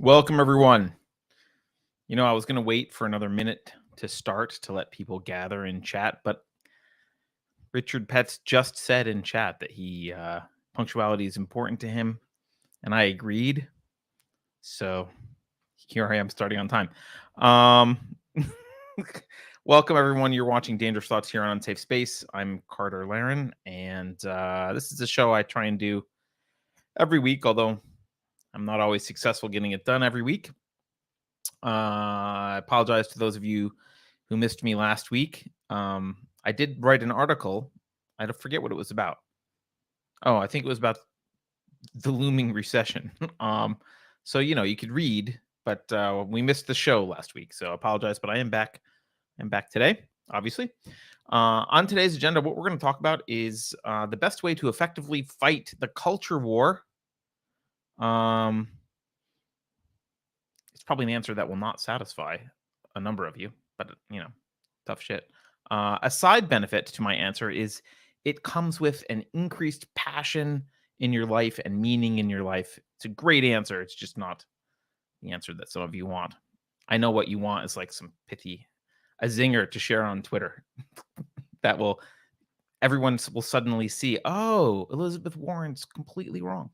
Welcome, everyone. I was going to wait for another minute to start to let people gather in chat, but Richard Petz just said in chat that punctuality is important to him, and I agreed. So here I am starting on time. Welcome, everyone. You're watching Dangerous Thoughts here on Unsafe Space. I'm Carter Laren, and this is a show I try and do every week, although I'm not always successful getting it done every week. I apologize to those of you who missed me last week. I did write an article. I forget what it was about. Oh, I think it was about the looming recession. So you could read, but we missed the show last week, so I apologize. But I am back. I'm back today, obviously. On today's agenda, what we're going to talk about is the best way to effectively fight the culture war. It's probably an answer that will not satisfy a number of you, but tough shit. A side benefit to my answer is it comes with an increased passion in your life and meaning in your life. It's a great answer. It's just not the answer that some of you want. I know what you want is like some a zinger to share on Twitter that everyone will suddenly see, oh, Elizabeth Warren's completely wrong.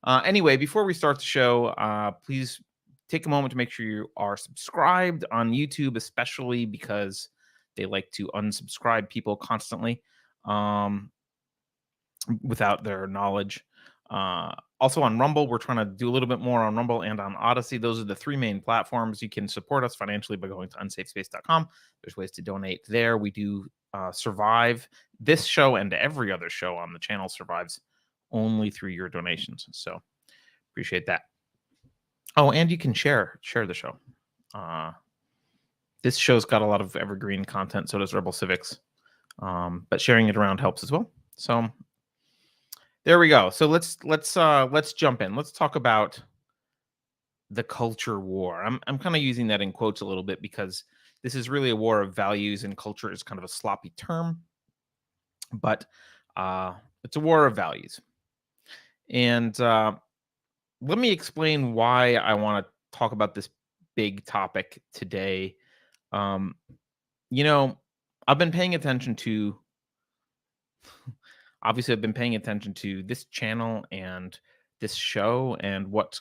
Anyway, before we start the show, please take a moment to make sure you are subscribed on YouTube, especially because they like to unsubscribe people constantly without their knowledge. Also on Rumble, we're trying to do a little bit more on Rumble and on Odyssey. Those are the three main platforms. You can support us financially by going to unsafespace.com. There's ways to donate there. We do survive. This show and every other show on the channel survives only through your donations. So appreciate that. Oh, and you can share the show. This show's got a lot of evergreen content, so does Rebel Civics. But sharing it around helps as well. So there we go. So let's jump in. Let's talk about the culture war. I'm kind of using that in quotes a little bit because this is really a war of values, and culture is kind of a sloppy term, but it's a war of values. And let me explain why I want to talk about this big topic today. I've been paying attention to obviously I've been paying attention to this channel and this show and what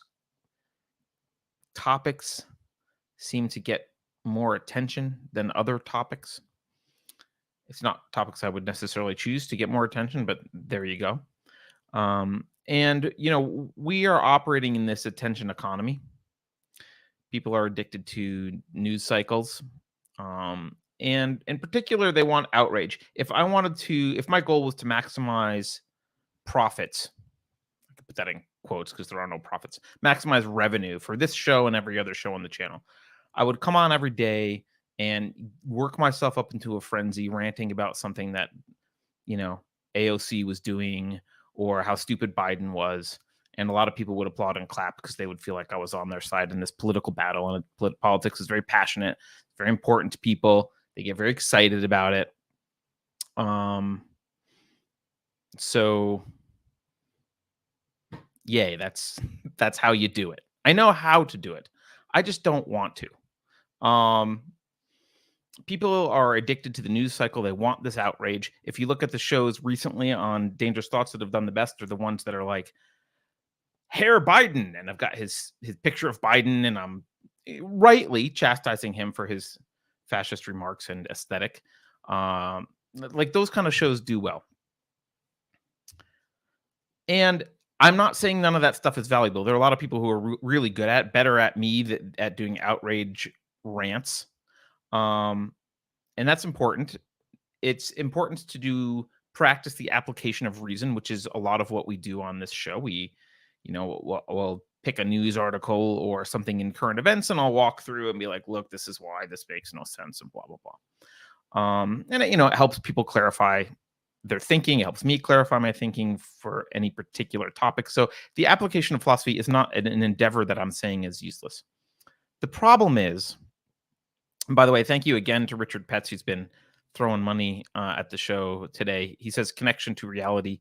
topics seem to get more attention than other topics. It's not topics I would necessarily choose to get more attention, but there you go. And we are operating in this attention economy. People are addicted to news cycles. And in particular, they want outrage. If my goal was to maximize profits, I could put that in quotes because there are no profits, maximize revenue for this show and every other show on the channel, I would come on every day and work myself up into a frenzy, ranting about something that, AOC was doing or how stupid Biden was. And a lot of people would applaud and clap because they would feel like I was on their side in this political battle. And politics is very passionate, very important to people. They get very excited about it. So yay, that's how you do it. I know how to do it. I just don't want to. People are addicted to the news cycle. They want this outrage. If you look at the shows recently on Dangerous Thoughts that have done the best, are the ones that are like, Hair Biden, and I've got his picture of Biden, and I'm rightly chastising him for his fascist remarks and aesthetic. Like those kind of shows do well. And I'm not saying none of that stuff is valuable. There are a lot of people who are really good better at me at doing outrage rants. And that's important. It's important to practice the application of reason, which is a lot of what we do on this show. We'll pick a news article or something in current events, and I'll walk through and be like, look, this is why this makes no sense, and blah, blah, blah. And it helps people clarify their thinking. It helps me clarify my thinking for any particular topic. So the application of philosophy is not an endeavor that I'm saying is useless. The problem is, and by the way, thank you again to Richard Petz, who's been throwing money at the show today. He says connection to reality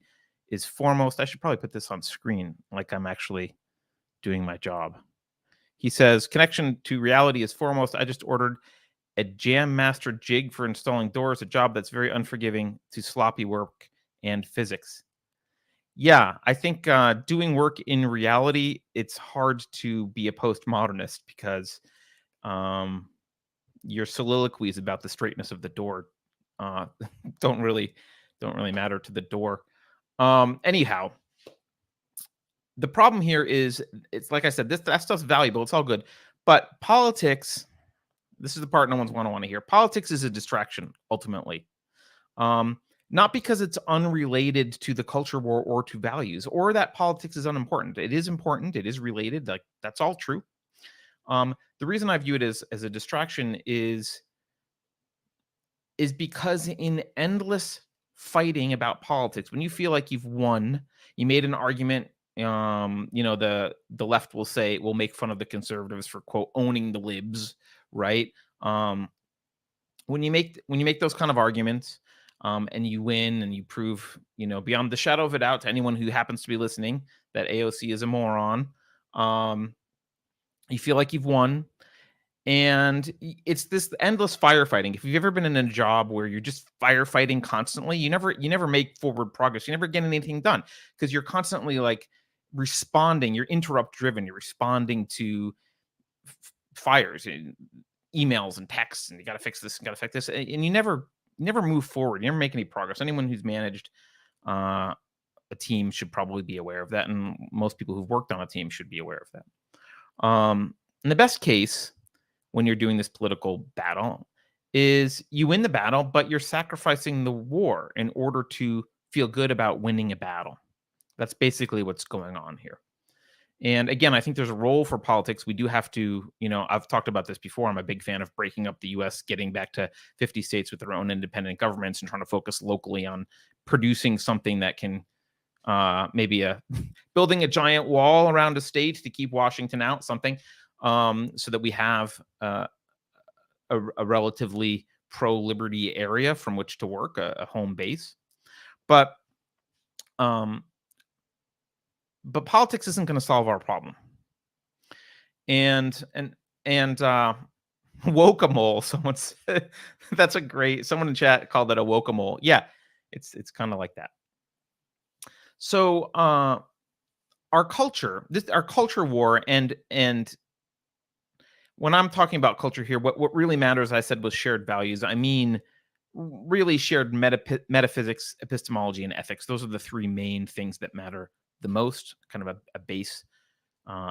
is foremost. I should probably put this on screen like I'm actually doing my job. He says, connection to reality is foremost. I just ordered a Jam Master jig for installing doors, a job that's very unforgiving to sloppy work and physics. Yeah, I think doing work in reality, it's hard to be a postmodernist because um, your soliloquies about the straightness of the door uh, don't really don't really matter to the door. Anyhow, the problem here is it's like I said, that stuff's valuable. It's all good, but politics. This is the part no one's going to want to hear. Politics is a distraction ultimately. Um, Not because it's unrelated to the culture war or to values, or that politics is unimportant. It is important. It is related. Like that's all true. The reason I view it as a distraction is because in endless fighting about politics, when you feel like you've won, you made an argument. The left will say will make fun of the conservatives for quote owning the libs, right? Um, when you make those kind of arguments, and you win and you prove, beyond the shadow of a doubt to anyone who happens to be listening that AOC is a moron, um, you feel like you've won. And it's this endless firefighting. If you've ever been in a job where you're just firefighting constantly, you never make forward progress. You never get anything done because you're constantly like responding. You're interrupt driven. You're responding to fires, emails and texts, and you got to fix this, and got to fix this, and you never move forward. You never make any progress. Anyone who's managed uh, a team should probably be aware of that, and most people who've worked on a team should be aware of that. In the best case, when you're doing this political battle, is you win the battle, but you're sacrificing the war in order to feel good about winning a battle. That's basically what's going on here. And again, I think there's a role for politics. We do have to, I've talked about this before. I'm a big fan of breaking up the US, getting back to 50 states with their own independent governments and trying to focus locally on producing something that can maybe building a giant wall around a state to keep Washington out, something, so that we have a relatively pro-liberty area from which to work, a home base. But um, but politics isn't going to solve our problem. And woke-a-mole, someone said, someone in chat called it a woke-a-mole. Yeah, it's kind of like that. So our culture war, and when I'm talking about culture here, what really matters, I said, was shared values. I mean, really shared metaphysics, epistemology, and ethics. Those are the three main things that matter the most. Kind of a base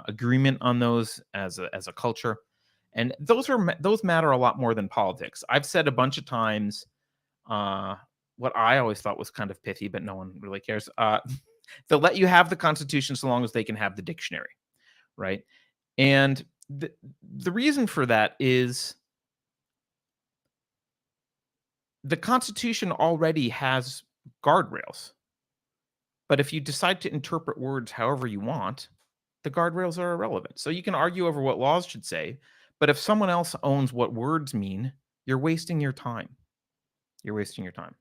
agreement on those as a culture, and those matter a lot more than politics. I've said a bunch of times what I always thought was kind of pithy, but no one really cares. They'll let you have the Constitution so long as they can have the dictionary, right? And the reason for that is the Constitution already has guardrails. But if you decide to interpret words however you want, the guardrails are irrelevant. So you can argue over what laws should say, but if someone else owns what words mean, you're wasting your time. You're wasting your time.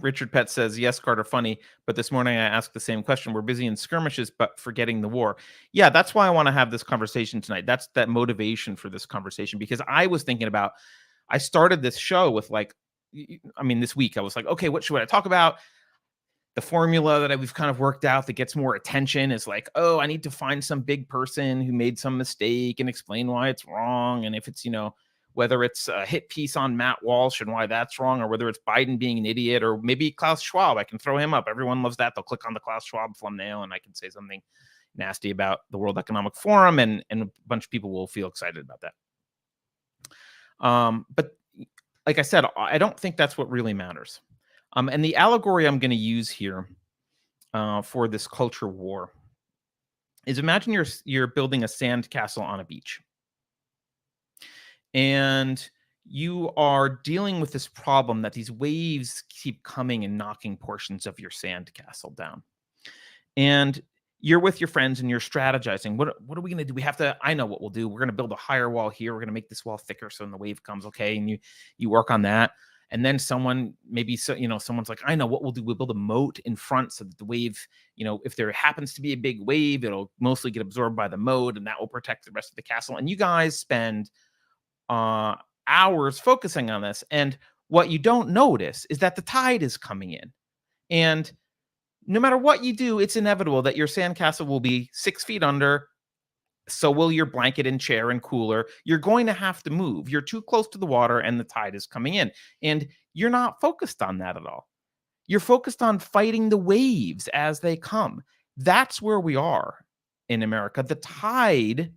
Richard Pett says, yes, Carter, funny, but this morning I asked the same question. We're busy in skirmishes, but forgetting the war. Yeah, that's why I want to have this conversation tonight. That's that motivation for this conversation, because I was thinking about, I started this show with this week, I was like, okay, what should I talk about? The formula that we've kind of worked out that gets more attention is like, oh, I need to find some big person who made some mistake and explain why it's wrong. And if it's, whether it's a hit piece on Matt Walsh and why that's wrong, or whether it's Biden being an idiot, or maybe Klaus Schwab, I can throw him up. Everyone loves that. They'll click on the Klaus Schwab thumbnail and I can say something nasty about the World Economic Forum, and a bunch of people will feel excited about that. But like I said, I don't think that's what really matters. And the allegory I'm going to use here for this culture war is, imagine you're building a sand castle on a beach. And you are dealing with this problem that these waves keep coming and knocking portions of your sand castle down. And you're with your friends and you're strategizing. What are we going to do? I know what we'll do. We're going to build a higher wall here. We're going to make this wall thicker so when the wave comes, okay? And you work on that. And then someone maybe someone's like, I know what we'll do. We'll build a moat in front so that the wave, if there happens to be a big wave, it'll mostly get absorbed by the moat, and that will protect the rest of the castle. And you guys spend uh, hours focusing on this. And what you don't notice is that the tide is coming in. And no matter what you do, it's inevitable that your sandcastle will be 6 feet under. So will your blanket and chair and cooler. You're going to have to move. You're too close to the water and the tide is coming in. And you're not focused on that at all. You're focused on fighting the waves as they come. That's where we are in America. The tide,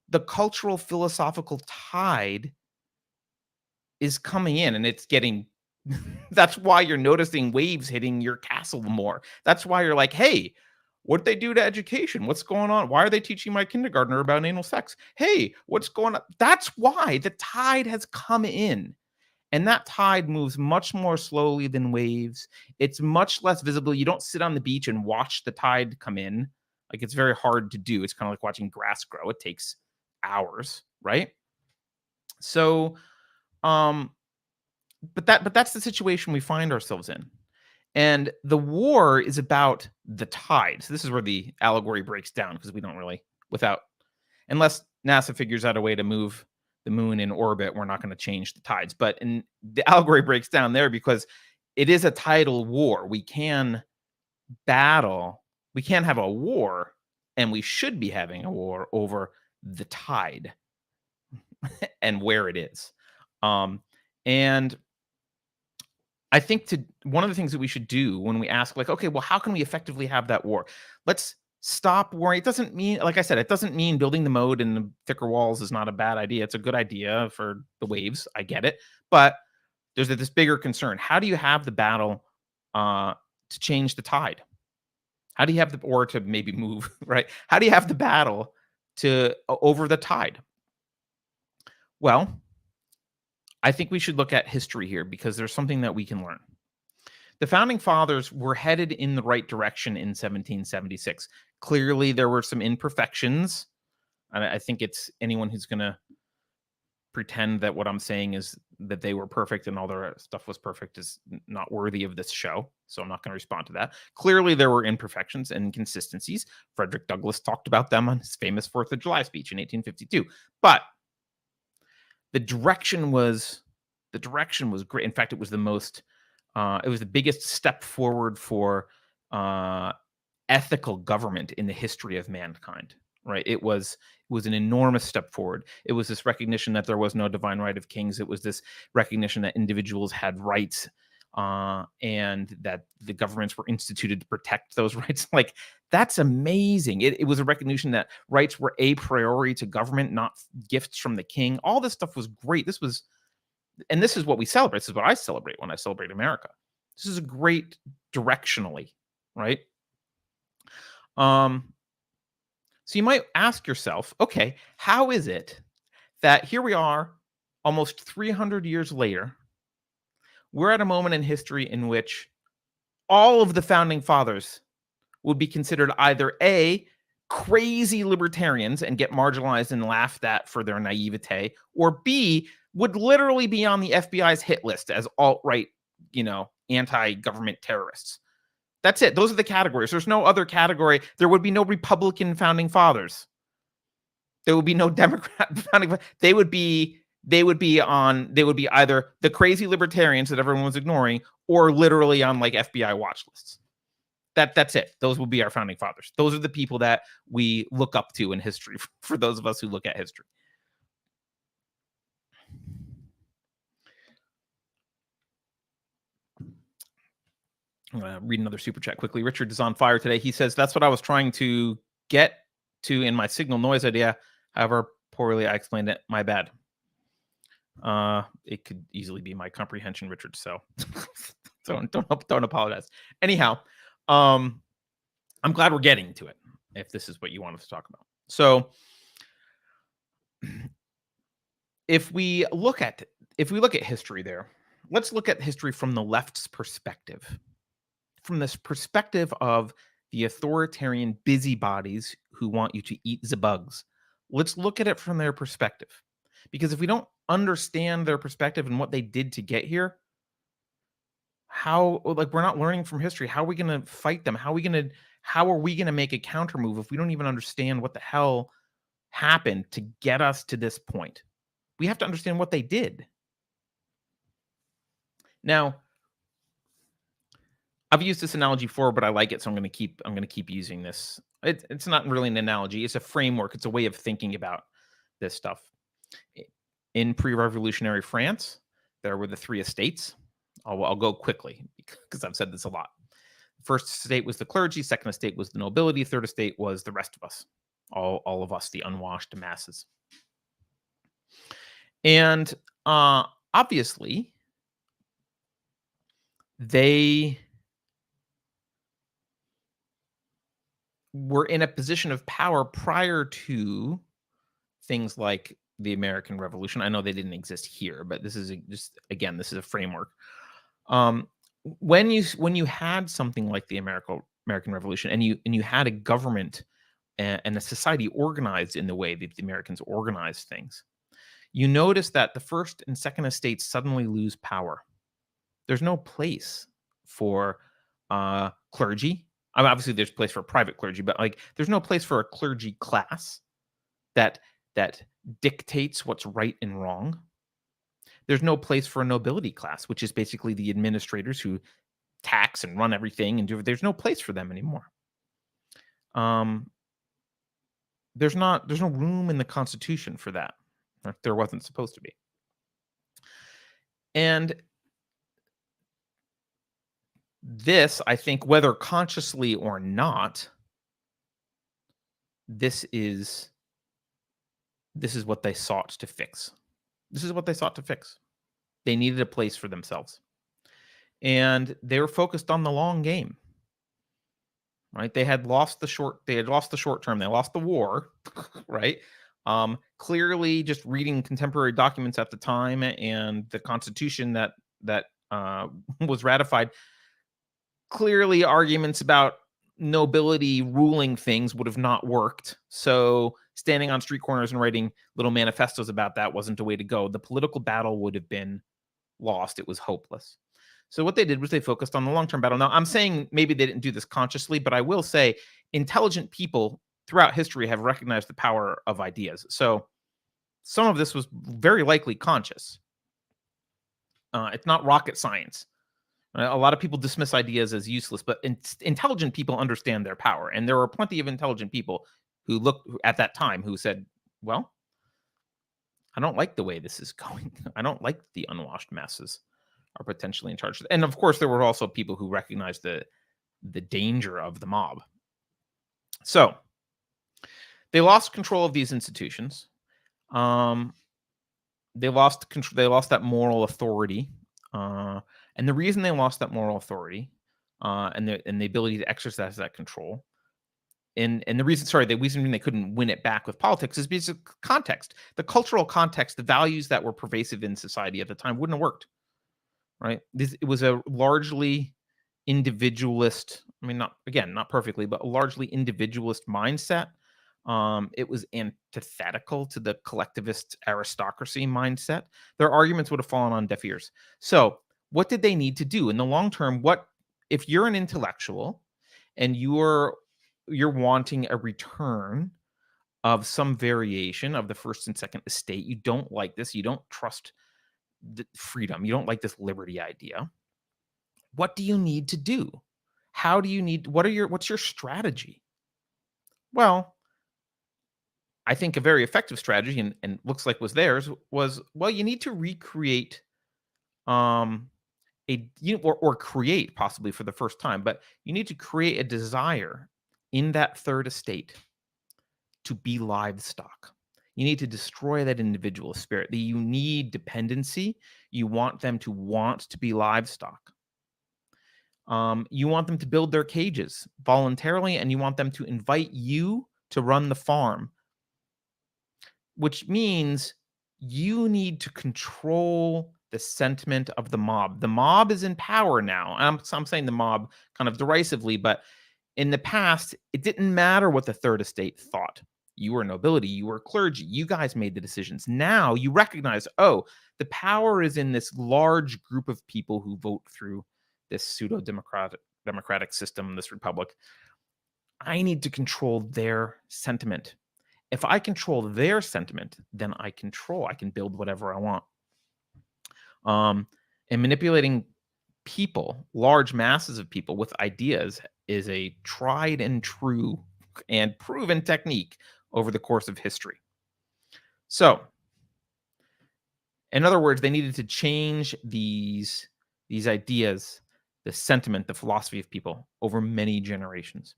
the cultural philosophical tide is coming in, and it's getting that's why you're noticing waves hitting your castle more. That's why you're like, hey, what they do to education? What's going on? Why are they teaching my kindergartner about anal sex? Hey, what's going on? That's why the tide has come in. And that tide moves much more slowly than waves. It's much less visible. You don't sit on the beach and watch the tide come in. Like, it's very hard to do. It's kind of like watching grass grow. It takes hours, right? So, but that's the situation we find ourselves in. And the war is about the tide. So this is where the allegory breaks down, because we don't really, unless NASA figures out a way to move the moon in orbit, we're not going to change the tides. But the allegory breaks down there because it is a tidal war. We can battle. We can't have a war, and we should be having a war over the tide and where it is. And I think one of the things that we should do when we ask, like, okay, well, how can we effectively have that war? Let's stop worrying. It doesn't mean, like I said, it doesn't mean building the moat and the thicker walls is not a bad idea. It's a good idea for the waves. I get it. But there's this bigger concern. How do you have the battle to change the tide? How do you have or to maybe move, right? How do you have the battle over the tide? Well, I think we should look at history here, because there's something that we can learn. The founding fathers were headed in the right direction in 1776. Clearly, there were some imperfections. And I think it's anyone who's going to pretend that what I'm saying is that they were perfect and all their stuff was perfect is not worthy of this show. So I'm not going to respond to that. Clearly, there were imperfections and inconsistencies. Frederick Douglass talked about them on his famous 4th of July speech in 1852. But the direction was great. In fact, it was the biggest step forward for ethical government in the history of mankind. Right? It was an enormous step forward. It was this recognition that there was no divine right of kings. It was this recognition that individuals had rights, and that the governments were instituted to protect those rights. Like, that's amazing. It was a recognition that rights were a priori to government, not gifts from the king. All this stuff was great. This is what we celebrate. This is what I celebrate when I celebrate America. This is a great directionally, right? So you might ask yourself, okay, how is it that here we are almost 300 years later, we're at a moment in history in which all of the founding fathers would be considered either A, crazy libertarians and get marginalized and laughed at for their naivete, or B, would literally be on the FBI's hit list as alt-right, anti-government terrorists. That's it. Those are the categories. There's no other category. There would be no Republican founding fathers. There would be no Democrat founding fathers. They would be either the crazy libertarians that everyone was ignoring, or literally on like FBI watch lists. That's it. Those would be our founding fathers. Those are the people that we look up to in history, for those of us who look at history. I'm going to read another super chat quickly. Richard is on fire today. He says, that's what I was trying to get to in my signal noise idea. However, poorly I explained it. My bad. It could easily be my comprehension, Richard. So don't apologize. Anyhow, I'm glad we're getting to it, if this is what you want us to talk about. So if we look at history there, let's look at history from the left's perspective. From this perspective of the authoritarian busybodies who want you to eat the bugs. Let's look at it from their perspective. Because if we don't understand their perspective and what they did to get here, how like we're not learning from history. How are we going to fight them? How are we going to make a counter move if we don't even understand what the hell happened to get us to this point? We have to understand what they did. Now, I've used this analogy before, but I like it, so I'm gonna keep using this. It's not really an analogy; it's a framework. It's a way of thinking about this stuff. I- In pre-revolutionary France, there were the three estates. I'll go quickly because I've said this a lot. First estate was the clergy. Second estate was the nobility. Third estate was the rest of us, all of us, the unwashed masses. And obviously, they were in a position of power prior to things like the American Revolution. I know they didn't exist here, but this is just again, this is a framework. Um, when you had something like the American Revolution, and you had a government and a society organized in the way that the Americans organized things, you notice that the first and second estates suddenly lose power. There's no place for clergy. I mean, obviously, there's place for private clergy, but like, there's no place for a clergy class that that dictates what's right and wrong. There's no place for a nobility class, which is basically the administrators who tax and run everything and do. There's no place for them anymore. Um, there's no room in the Constitution for that. Or there wasn't supposed to be. And this, I think, whether consciously or not, this is this is what they sought to fix. This is what they sought to fix. They needed a place for themselves. And they were focused on the long game, right? They had lost the short term. They lost the war, right? Clearly just reading contemporary documents at the time and the constitution that was ratified, clearly arguments about nobility ruling things would have not worked. So standing on street corners and writing little manifestos about that wasn't the way to go. The political battle would have been lost. It was hopeless. So what they did was they focused on the long-term battle. Now, I'm saying maybe they didn't do this consciously, but I will say intelligent people throughout history have recognized the power of ideas. So some of this was very likely conscious. It's not rocket science. A lot of people dismiss ideas as useless, but intelligent people understand their power. And there were plenty of intelligent people who looked at that time who said, well, I don't like the way this is going. I don't like the unwashed masses are potentially in charge. And of course, there were also people who recognized the danger of the mob. So they lost control of these institutions. Um, they lost control. They lost that moral authority. And the reason they lost that moral authority and the ability to exercise that control, and the reason, sorry, the reason they couldn't win it back with politics is because of context, the cultural context, the values that were pervasive in society at the time wouldn't have worked. Right? It was a largely individualist. I mean, not perfectly, but a largely individualist mindset. It was antithetical to the collectivist aristocracy mindset. Their arguments would have fallen on deaf ears. So, what did they need to do in the long term? What if you're an intellectual and you're wanting a return of some variation of the first and second estate? You don't like this. You don't trust the freedom. You don't like this liberty idea. What do you need to do? How do you need? What's your strategy? Well, I think a very effective strategy, and looks like was theirs, was, well, you need to recreate um or create, possibly for the first time, but you need to create a desire in that third estate to be livestock. You need to destroy that individual spirit. You need dependency. You want them to want to be livestock. You want them to build their cages voluntarily, and you want them to invite you to run the farm, which means you need to control the sentiment of the mob. The mob is in power now. I'm saying the mob kind of derisively, but in the past, it didn't matter what the third estate thought. You were nobility, you were clergy, you guys made the decisions. Now you recognize, oh, the power is in this large group of people who vote through this democratic system, this republic. I need to control their sentiment. If I control their sentiment, then I can build whatever I want. And manipulating people, large masses of people with ideas, is a tried and true and proven technique over the course of history. So, in other words, they needed to change these ideas, the sentiment, the philosophy of people over many generations.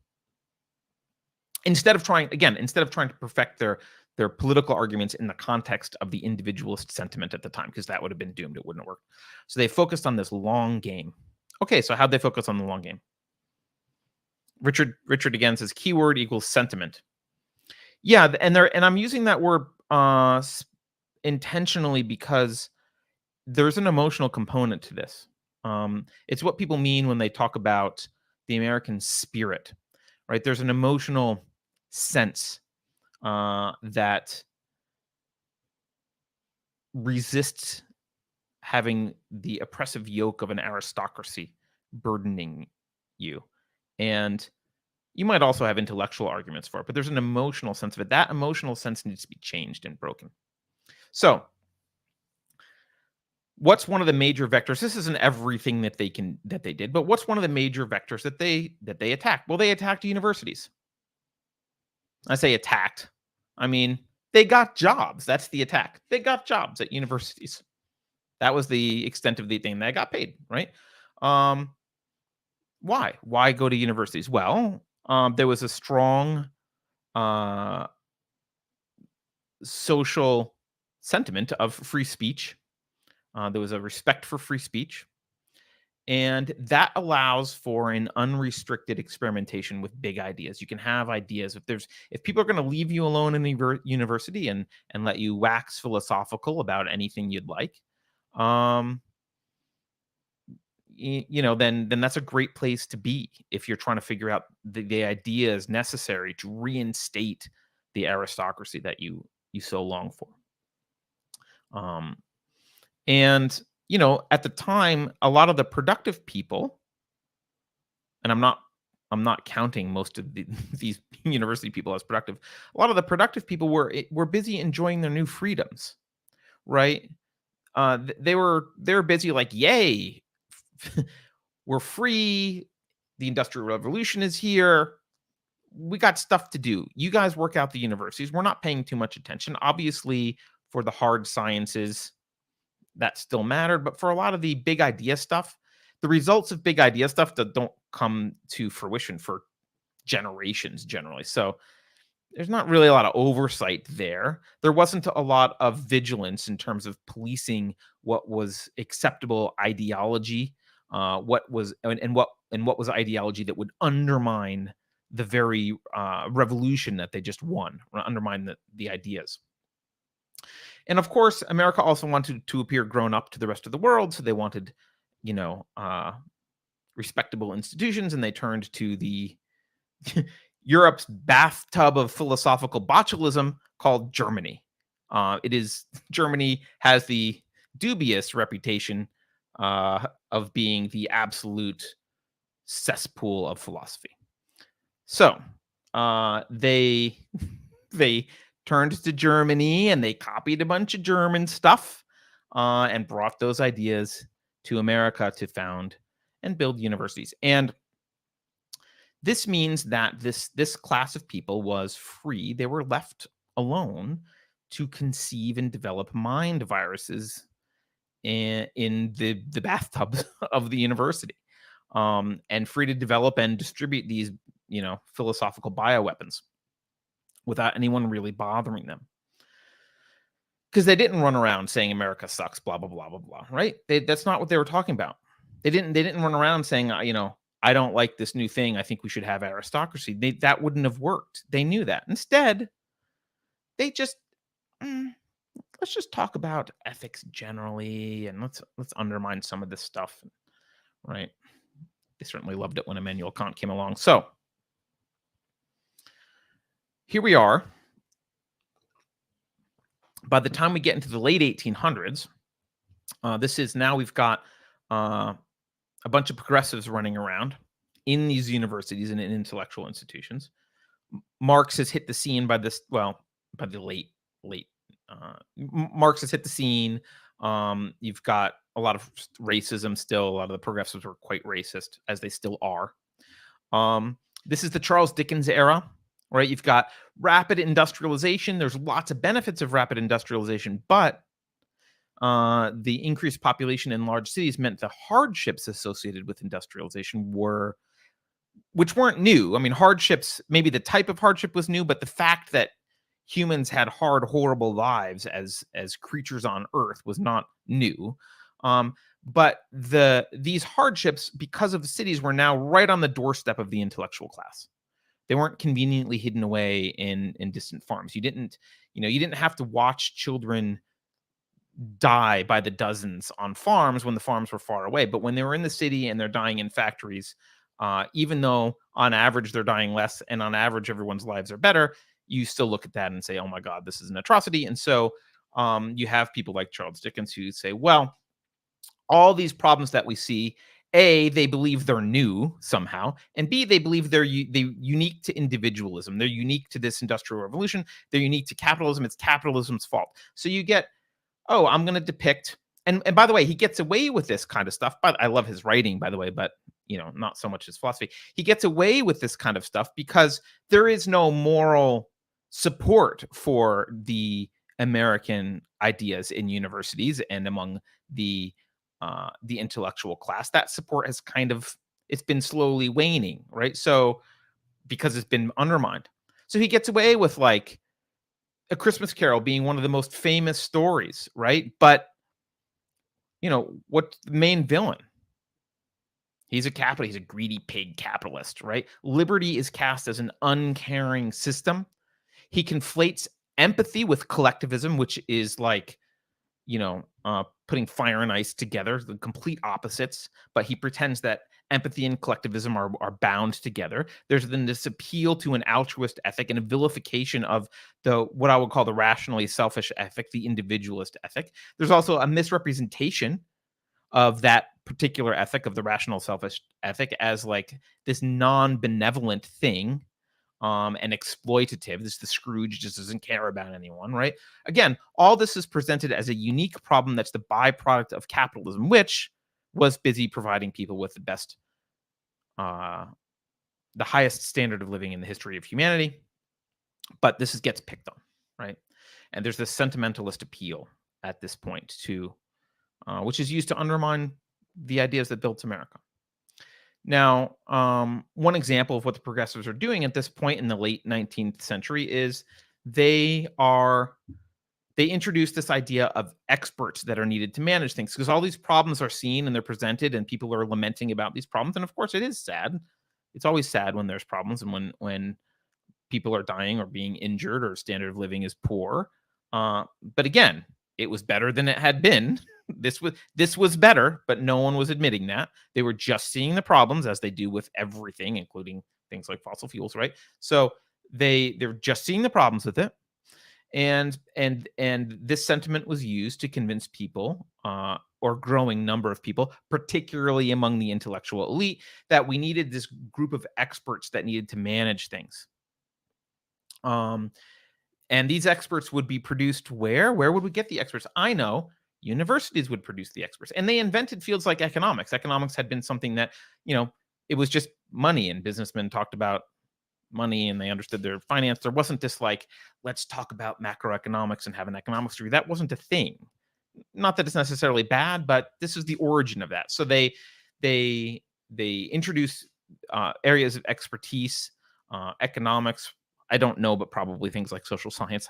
Instead of trying to perfect their political arguments in the context of the individualist sentiment at the time, because that would have been doomed. It wouldn't have worked. So they focused on this long game. Okay, so how'd they focus on the long game? Richard again says keyword equals sentiment. Yeah, and I'm using that word intentionally because there's an emotional component to this. It's what people mean when they talk about the American spirit, right? There's an emotional sense that resists having the oppressive yoke of an aristocracy burdening you. And you might also have intellectual arguments for it, but there's an emotional sense of it. That emotional sense needs to be changed and broken. So, what's one of the major vectors? This isn't everything that they did, but what's one of the major vectors that they attacked? Well, they attacked universities. I say attacked. I mean, they got jobs. That's the attack. They got jobs at universities. That was the extent of the thing. They got paid, right? Why? Why go to universities? Well, there was a strong social sentiment of free speech. There was a respect for free speech. And that allows for an unrestricted experimentation with big ideas. You can have ideas. If people are going to leave you alone in the university and let you wax philosophical about anything you'd like, then that's a great place to be if you're trying to figure out the ideas necessary to reinstate the aristocracy that you so long for. And at the time, a lot of the productive people, and I'm not counting most of these university people as productive. A lot of the productive people were busy enjoying their new freedoms, right? They were busy like, yay, we're free. The Industrial Revolution is here. We got stuff to do. You guys work out the universities. We're not paying too much attention. Obviously, for the hard sciences, that still mattered. But for a lot of the big idea stuff, the results of big idea stuff that don't come to fruition for generations generally. So there's not really a lot of oversight there. There wasn't a lot of vigilance in terms of policing what was acceptable ideology, what was ideology that would undermine the very revolution that they just won, or undermine the ideas. And of course, America also wanted to appear grown up to the rest of the world, so they wanted, respectable institutions, and they turned to the Europe's bathtub of philosophical botulism called Germany. Germany has the dubious reputation of being the absolute cesspool of philosophy. So they turned to Germany and they copied a bunch of German stuff and brought those ideas to America to found and build universities. And this means that this class of people was free. They were left alone to conceive and develop mind viruses in the bathtub of the university, and free to develop and distribute these, philosophical bioweapons without anyone really bothering them. Because they didn't run around saying America sucks, blah, blah, blah, blah, blah, right? That's not what they were talking about. They didn't run around saying, I don't like this new thing. I think we should have aristocracy. That wouldn't have worked. They knew that. Instead, they just let's just talk about ethics generally, and let's undermine some of this stuff, right? They certainly loved it when Immanuel Kant came along. So here we are By the time we get into the late 1800s, this is now we've got uh, a bunch of progressives running around in these universities and in intellectual institutions. Marx has hit the scene by this, well, by the late. Marx has hit the scene. You've got a lot of racism still. A lot of the progressives were quite racist, as they still are. This is the Charles Dickens era, right? You've got rapid industrialization. There's lots of benefits of rapid industrialization, but the increased population in large cities meant the hardships associated with industrialization which weren't new. I mean, hardships, maybe the type of hardship was new, but the fact that humans had hard, horrible lives as creatures on Earth was not new. But these hardships, because of the cities, were now right on the doorstep of the intellectual class. They weren't conveniently hidden away in distant farms. You didn't have to watch children die by the dozens on farms when the farms were far away. But when they were in the city and they're dying in factories, even though on average they're dying less and on average everyone's lives are better, you still look at that and say, oh my God, this is an atrocity. And so you have people like Charles Dickens who say, well, all these problems that we see, A, they believe they're new somehow, and B, they believe they're unique to individualism. They're unique to this industrial revolution. They're unique to capitalism. It's capitalism's fault. So you get, oh, I'm going to depict, and by the way, he gets away with this kind of stuff. But I love his writing, by the way, but not so much his philosophy. He gets away with this kind of stuff because there is no moral support for the American ideas in universities and among the intellectual class. That support has it's been slowly waning, right? So because it's been undermined. So he gets away with like A Christmas Carol being one of the most famous stories, right? But what's the main villain? He's a greedy pig capitalist, right? Liberty is cast as an uncaring system. He conflates empathy with collectivism, which is like, putting fire and ice together, the complete opposites. But he pretends that empathy and collectivism are bound together. There's then this appeal to an altruist ethic and a vilification of what I would call the rationally selfish ethic, the individualist ethic. There's also a misrepresentation of that particular ethic, of the rational selfish ethic, as like this non-benevolent thing, and exploitative. The Scrooge just doesn't care about anyone, right? Again, all this is presented as a unique problem that's the byproduct of capitalism, which was busy providing people with uh, the highest standard of living in the history of humanity. But gets picked on, right? And there's this sentimentalist appeal at this point to which is used to undermine the ideas that built America. Now, one example of what the progressives are doing at this point in the late 19th century is they introduce this idea of experts that are needed to manage things, because all these problems are seen and they're presented and people are lamenting about these problems. And of course, it is sad. It's always sad when there's problems and when people are dying or being injured or standard of living is poor. But again, it was better than it had been. This was better, but no one was admitting that. They were just seeing the problems, as they do with everything, including things like fossil fuels, right? So they're just seeing the problems with it. And this sentiment was used to convince people, or growing number of people, particularly among the intellectual elite, that we needed this group of experts that needed to manage things. And these experts would be produced where? Where would we get the experts? I know universities would produce the experts. And they invented fields like economics. Economics had been something that, it was just money, and businessmen talked about money and they understood their finance. There wasn't this like, let's talk about macroeconomics and have an economics degree. That wasn't a thing. Not that it's necessarily bad, but this is the origin of that. So they introduce areas of expertise, economics. I don't know, but probably things like social science,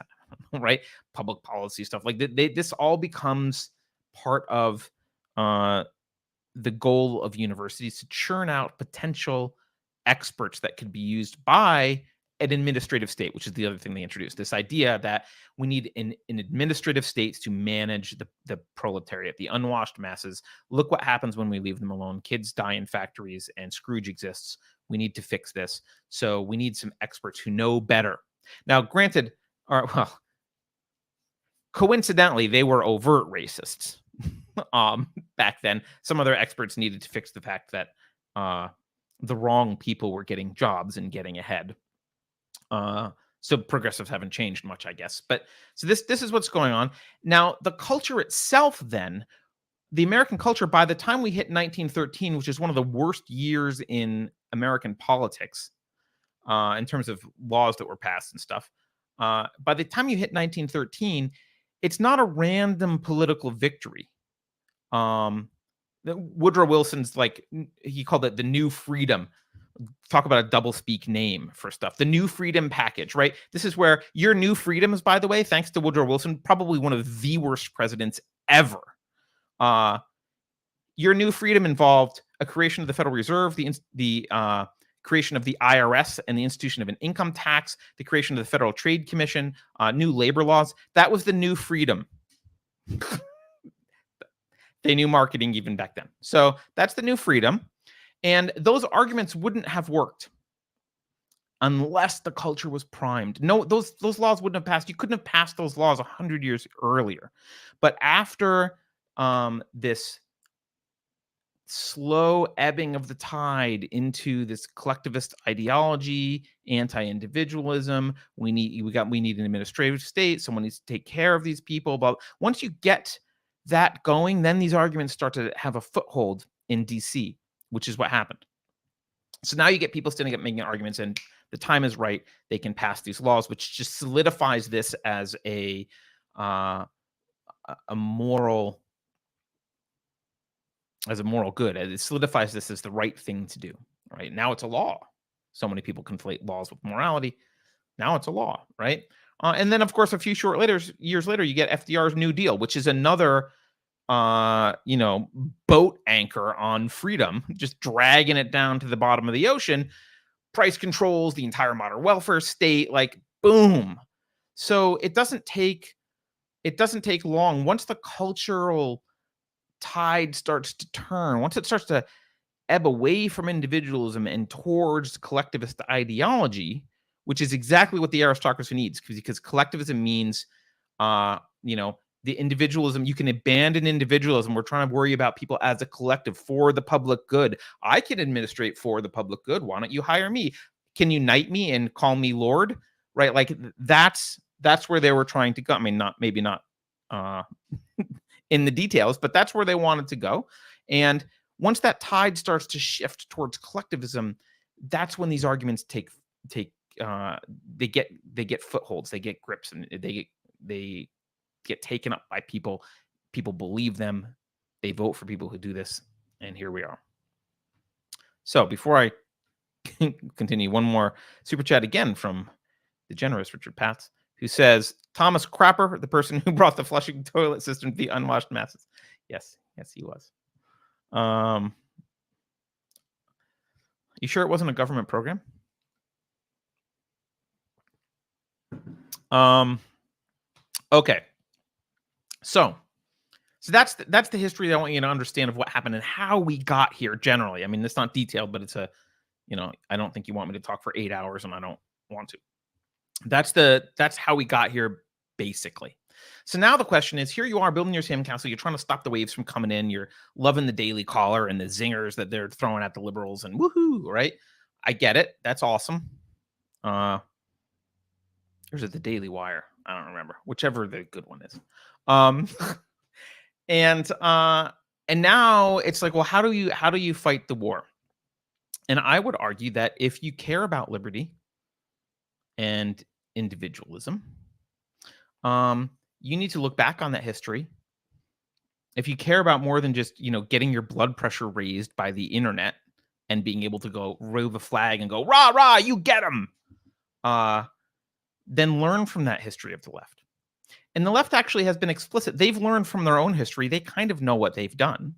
right? Public policy stuff. Like this all becomes part of the goal of universities to churn out potential experts that could be used by an administrative state, which is the other thing they introduced. This idea that we need an administrative states to manage the proletariat, the unwashed masses. Look what happens when we leave them alone. Kids die in factories and Scrooge exists. We need to fix this. So we need some experts who know better. Now, granted, well, Coincidentally, they were overt racists back then. Some other experts needed to fix the fact that uh, the wrong people were getting jobs and getting ahead. So progressives haven't changed much, I guess. But so this is what's going on now. The culture itself, then, the American culture, by the time we hit 1913, which is one of the worst years in American politics in terms of laws that were passed and stuff, by the time you hit 1913, it's not a random political victory. Woodrow Wilson's he called it the New Freedom. Talk about a double speak name for stuff. The New Freedom package, right? This is where your New Freedoms, by the way, thanks to Woodrow Wilson, probably one of the worst presidents ever. Your New Freedom involved a creation of the Federal Reserve, the creation of the IRS and the institution of an income tax, the creation of the Federal Trade Commission, new labor laws. That was the New Freedom. They knew marketing even back then. So that's the New Freedom. And those arguments wouldn't have worked unless the culture was primed. No, those laws wouldn't have passed. You couldn't have passed those laws 100 years earlier. But after this slow ebbing of the tide into this collectivist ideology, anti-individualism, we need an administrative state. Someone needs to take care of these people. But once you get that going, then these arguments start to have a foothold in DC, which is what happened. So now you get people standing up making arguments, and the time is right. They can pass these laws, which just solidifies this as a moral good. It solidifies this as the right thing to do. Right now, it's a law. So many people conflate laws with morality. Now it's a law, right? And then, of course, a few years later, you get FDR's New Deal, which is another boat anchor on freedom, just dragging it down to the bottom of the ocean. Price controls, the entire modern welfare state, like boom. So it doesn't take long. Once the cultural tide starts to turn, once it starts to ebb away from individualism and towards collectivist ideology, which is exactly what the aristocracy needs, because collectivism means the individualism. You can abandon individualism. We're trying to worry about people as a collective for the public good. I can administrate for the public good. Why don't you hire me? Can you knight me and call me Lord? Right? Like that's where they were trying to go. I mean, maybe not in the details, but that's where they wanted to go. And once that tide starts to shift towards collectivism, that's when these arguments they get footholds, they get grips, and they get taken up by people. People believe them. They vote for people who do this. And here we are. So before I continue, one more super chat again from the generous Richard Patz, who says, Thomas Crapper, the person who brought the flushing toilet system to the unwashed masses. Yes, he was. You sure it wasn't a government program? Okay. So that's the history that I want you to understand of what happened and how we got here generally. I mean, it's not detailed, but it's I don't think you want me to talk for 8 hours, and I don't want to. That's how we got here, basically. So now the question is, here you are building your sandcastle. You're trying to stop the waves from coming in. You're loving the Daily Caller and the zingers that they're throwing at the liberals, and woohoo, right? I get it. That's awesome. Or is it the Daily Wire? I don't remember. Whichever the good one is. And now it's like, well, how do you fight the war? And I would argue that if you care about liberty and individualism, you need to look back on that history. If you care about more than just, getting your blood pressure raised by the internet and being able to go wave a flag and go, rah, rah, you get them, then learn from that history of the left. And the left actually has been explicit. They've learned from their own history. They kind of know what they've done.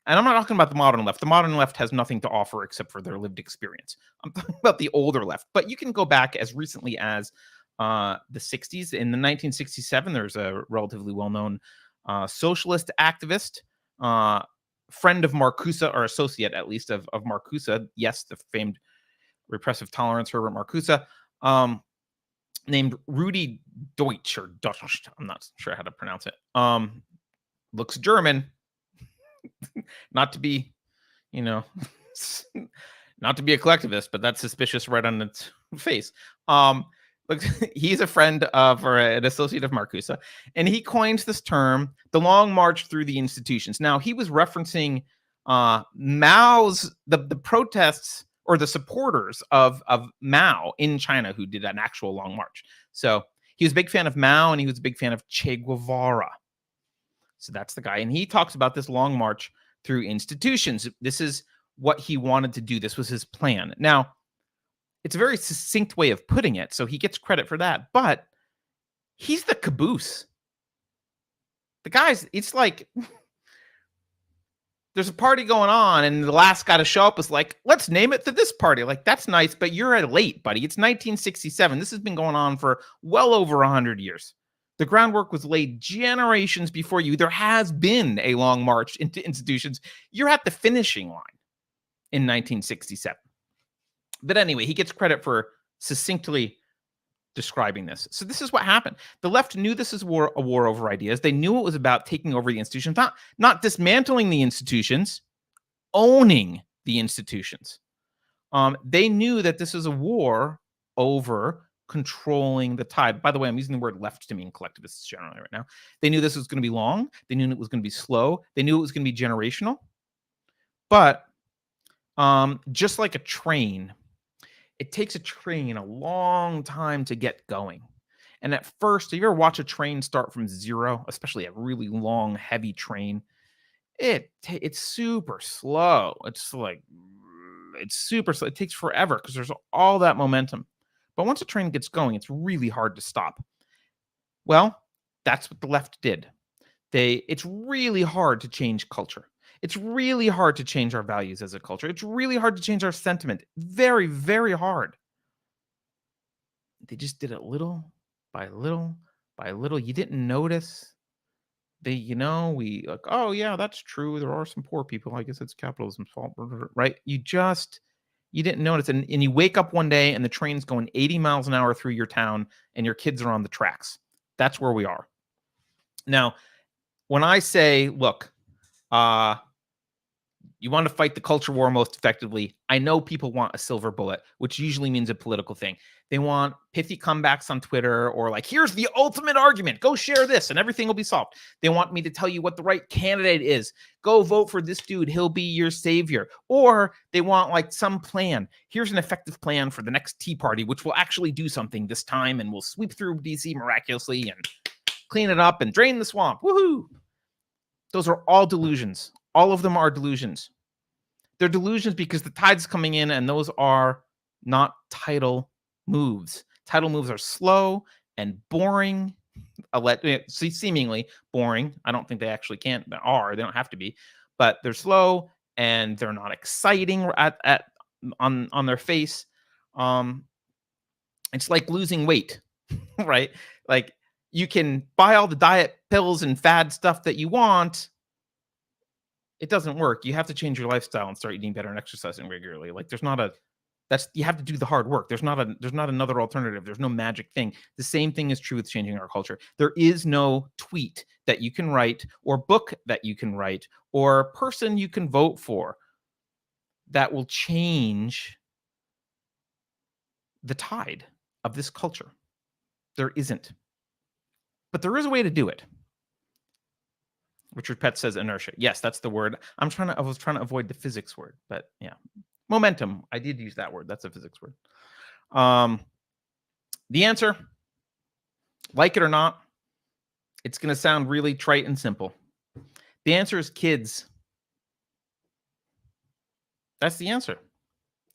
And I'm not talking about the modern left. The modern left has nothing to offer except for their lived experience. I'm talking about the older left. But you can go back as recently as the 60s. In the 1967, there's a relatively well-known socialist activist, friend of Marcuse, or associate at least of Marcuse. Yes, the famed repressive tolerance, Herbert Marcuse. named Rudy Deutsch or Deutsch. I'm not sure how to pronounce it. Looks German, not to be, you know, not to be a collectivist, but that's suspicious right on its face. Look, he's a friend of or an associate of Marcuse, and he coins this term, the long march through the institutions. Now, he was referencing Mao's the protests or the supporters of Mao in China who did an actual long march. So he was a big fan of Mao and he was a big fan of Che Guevara. So that's the guy. And he talks about this long march through institutions. This is what he wanted to do. This was his plan. Now, it's a very succinct way of putting it, so he gets credit for that. But he's the caboose. The guy's, it's like there's a party going on, and the last guy to show up was like, let's name it to this party. Like, that's nice, but you're late, buddy. It's 1967. This has been going on for well over 100 years. The groundwork was laid generations before you. There has been a long march into institutions. You're at the finishing line in 1967. But anyway, he gets credit for succinctly describing this. So this is what happened. The left knew this is a war over ideas. They knew it was about taking over the institutions, not dismantling the institutions, owning the institutions. They knew that this is a war over controlling the tide. By the way, I'm using the word left to mean collectivists generally right now. They knew this was going to be long. They knew it was going to be slow. They knew it was going to be generational. But just like a train, it takes a train a long time to get going. And at first, if you ever watch a train start from zero, especially a really long, heavy train, it's super slow. It's super slow. It takes forever because there's all that momentum. But once a train gets going, it's really hard to stop. Well, that's what the left did. It's really hard to change culture. It's really hard to change our values as a culture. It's really hard to change our sentiment. Very, very hard. They just did it little by little by little. You didn't notice. We like, oh yeah, that's true. There are some poor people. I guess it's capitalism's fault, right? You didn't notice. And you wake up one day and the train's going 80 miles an hour through your town and your kids are on the tracks. That's where we are. Now, when I say, look, you want to fight the culture war most effectively, I know people want a silver bullet, which usually means a political thing. They want pithy comebacks on Twitter or like, here's the ultimate argument. Go share this and everything will be solved. They want me to tell you what the right candidate is. Go vote for this dude. He'll be your savior. Or they want like some plan. Here's an effective plan for the next Tea Party, which will actually do something this time and will sweep through DC miraculously and clean it up and drain the swamp. Woohoo! Those are all delusions. All of them are delusions. They're delusions because the tide's coming in, and those are not tidal moves. Tidal moves are slow and boring, seemingly boring. I don't think they actually can't are. They don't have to be, but they're slow and they're not exciting on their face. It's like losing weight, right? Like you can buy all the diet pills and fad stuff that you want. It doesn't work. You have to change your lifestyle and start eating better and exercising regularly. Like you have to do the hard work. There's not another alternative. There's no magic thing. The same thing is true with changing our culture. There is no tweet that you can write or book that you can write or person you can vote for that will change the tide of this culture. There isn't. But there is a way to do it. Richard Pett says inertia. Yes, that's the word. I was trying to avoid the physics word, but yeah. Momentum. I did use that word. That's a physics word. The answer, like it or not, it's going to sound really trite and simple. The answer is kids. That's the answer.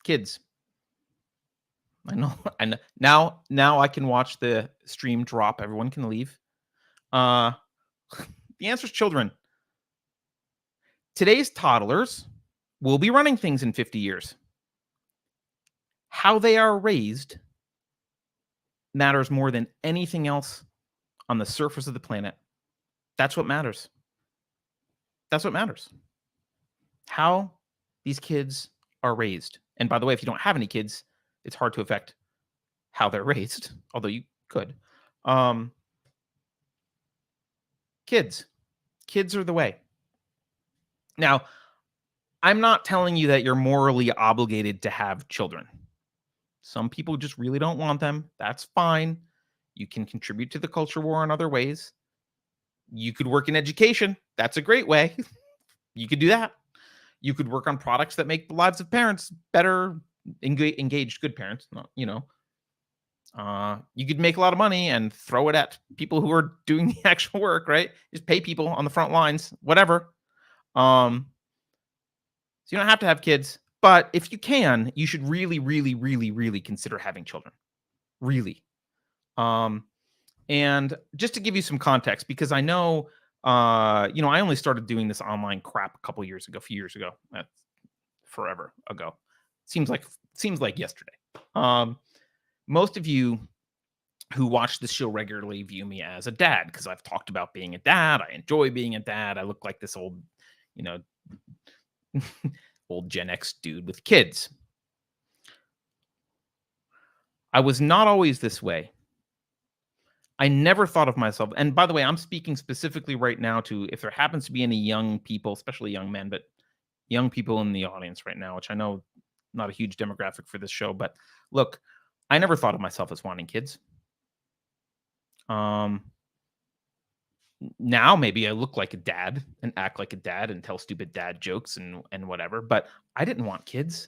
Kids. I know. And now I can watch the stream drop. Everyone can leave. The answer is children. Today's toddlers will be running things in 50 years. How they are raised matters more than anything else on the surface of the planet. That's what matters. That's what matters. How these kids are raised. And by the way, if you don't have any kids, it's hard to affect how they're raised, although you Could. Um, kids. Kids are the way. Now, I'm not telling you that you're morally obligated to have children. Some people just really don't want them. That's fine. You can contribute to the culture war in other ways. You could work in education. That's a great way. You could do that. You could work on products that make the lives of parents better, engaged, good parents. You could make a lot of money and throw it at people who are doing the actual work, right? Just pay people on the front lines, whatever. So you don't have to have kids, but if you can, you should really, really, really, really consider having children. Really. Um, and just to give you some context, because I know, I only started doing this online crap a few years ago. That's forever ago. Seems like yesterday. Um, Most of you who watch this show regularly view me as a dad because I've talked about being a dad. I enjoy being a dad. I look like this old, you know, old Gen X dude with kids. I was not always this way. I never thought of myself, and by the way, I'm speaking specifically right now to if there happens to be any young people, especially young men, but young people in the audience right now, which I know not a huge demographic for this show, but look, I never thought of myself as wanting kids. Um, Now maybe I look like a dad and act like a dad and tell stupid dad jokes and whatever, but I didn't want kids.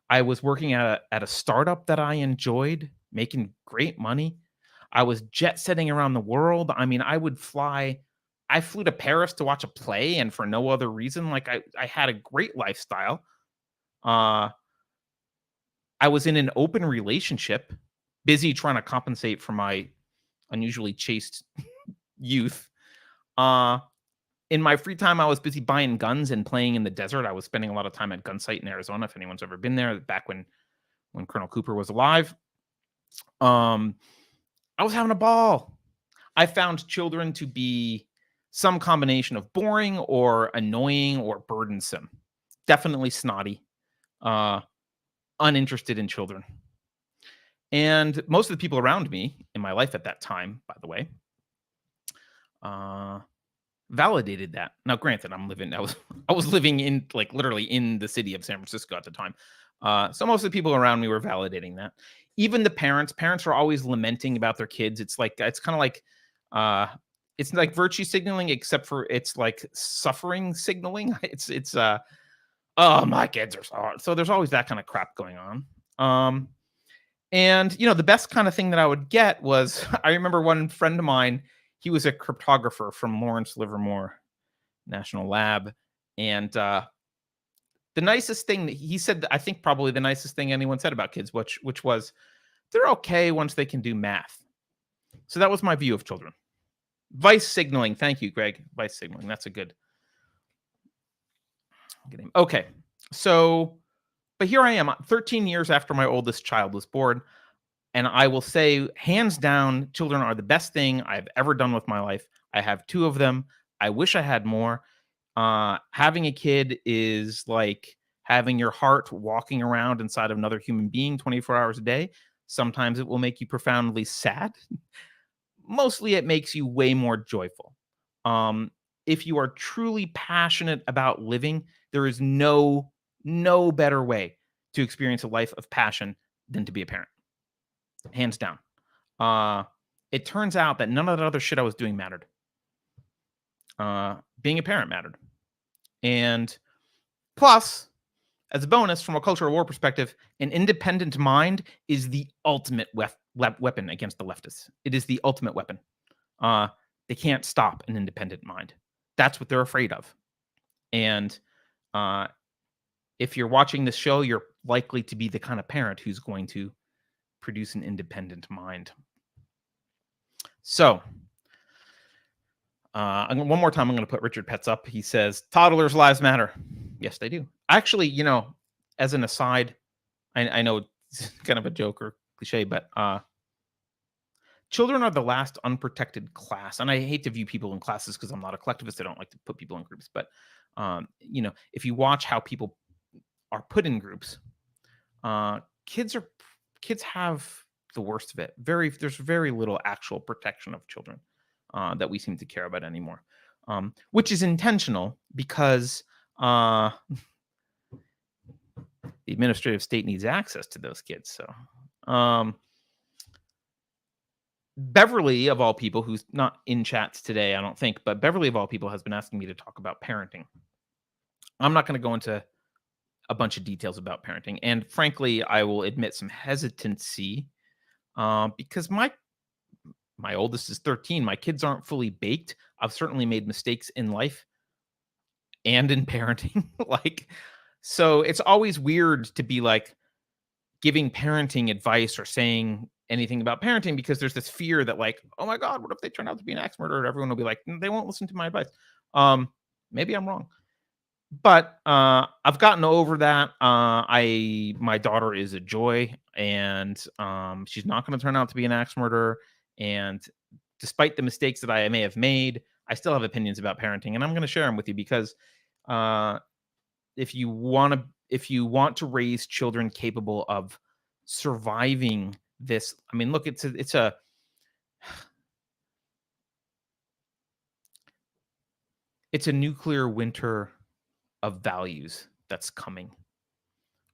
I was working at a startup that I enjoyed, making great money. I was jet setting around the world. I mean, I flew to Paris to watch a play and for no other reason. Like I had a great lifestyle. Uh I was in an open relationship, busy trying to compensate for my unusually chaste youth. Uh in my free time, I was busy buying guns and playing in the desert. I was spending a lot of time at gun site in Arizona. If anyone's ever been there, back when Colonel Cooper was alive. Um, I was having a ball. I found children to be some combination of boring or annoying or burdensome. Definitely snotty, uh, uninterested in children. And most of the people around me in my life at that time, by the way, uh, validated that. Now, granted, I was living in like literally in the city of San Francisco at the time. So most of the people around me were validating that. Even the parents are always lamenting about their kids. It's kind of like uh it's like virtue signaling, except for it's like suffering signaling. It's oh, my kids are so there's always that kind of crap going on. And the best kind of thing that I would get was I remember one friend of mine, he was a cryptographer from Lawrence Livermore National Lab. And the nicest thing that he said, I think probably the nicest thing anyone said about kids, which was they're okay once they can do math. So that was my view of children. Vice signaling. Thank you, Greg. Vice signaling. That's a good name. Okay. So, but here I am, 13 years after my oldest child was born. And I will say, hands down, children are the best thing I've ever done with my life. I have two of them. I wish I had more. Having a kid is like having your heart walking around inside of another human being 24 hours a day. Sometimes it will make you profoundly sad. Mostly it makes you way more joyful. Um, if you are truly passionate about living, there is no better way to experience a life of passion than to be a parent. Hands down. Uh, it turns out that none of that other shit I was doing mattered. Being a parent mattered. And plus, as a bonus, from a cultural war perspective, an independent mind is the ultimate weapon against the leftists. It is the ultimate weapon. They can't stop an independent mind. That's what they're afraid of. And if you're watching this show, you're likely to be the kind of parent who's going to produce an independent mind. So, one more time, I'm going to put Richard Petz up. He says, toddlers' lives matter. Yes, they do. Actually, as an aside, I know it's kind of a joke or cliche, but children are the last unprotected class. And I hate to view people in classes because I'm not a collectivist. I don't like to put people in groups. But, if you watch how people are put in groups, kids have the worst of it. There's very little actual protection of children that we seem to care about anymore, which is intentional because the administrative state needs access to those kids. So, Beverly, of all people, who's not in chats today, I don't think, but Beverly, of all people, has been asking me to talk about parenting. I'm not going to go into a bunch of details about parenting, and frankly, I will admit some hesitancy because my oldest is 13. My kids aren't fully baked. I've certainly made mistakes in life and in parenting. So it's always weird to be like giving parenting advice or saying anything about parenting because there's this fear that like, oh my God, what if they turn out to be an axe murderer? Everyone will be like, they won't listen to my advice. Maybe I'm wrong. But I've gotten over that. My daughter is a joy, and she's not going to turn out to be an axe murderer. And despite the mistakes that I may have made, I still have opinions about parenting, and I'm going to share them with you because if you want to raise children capable of surviving this, I mean, look, it's a nuclear winter of values that's coming,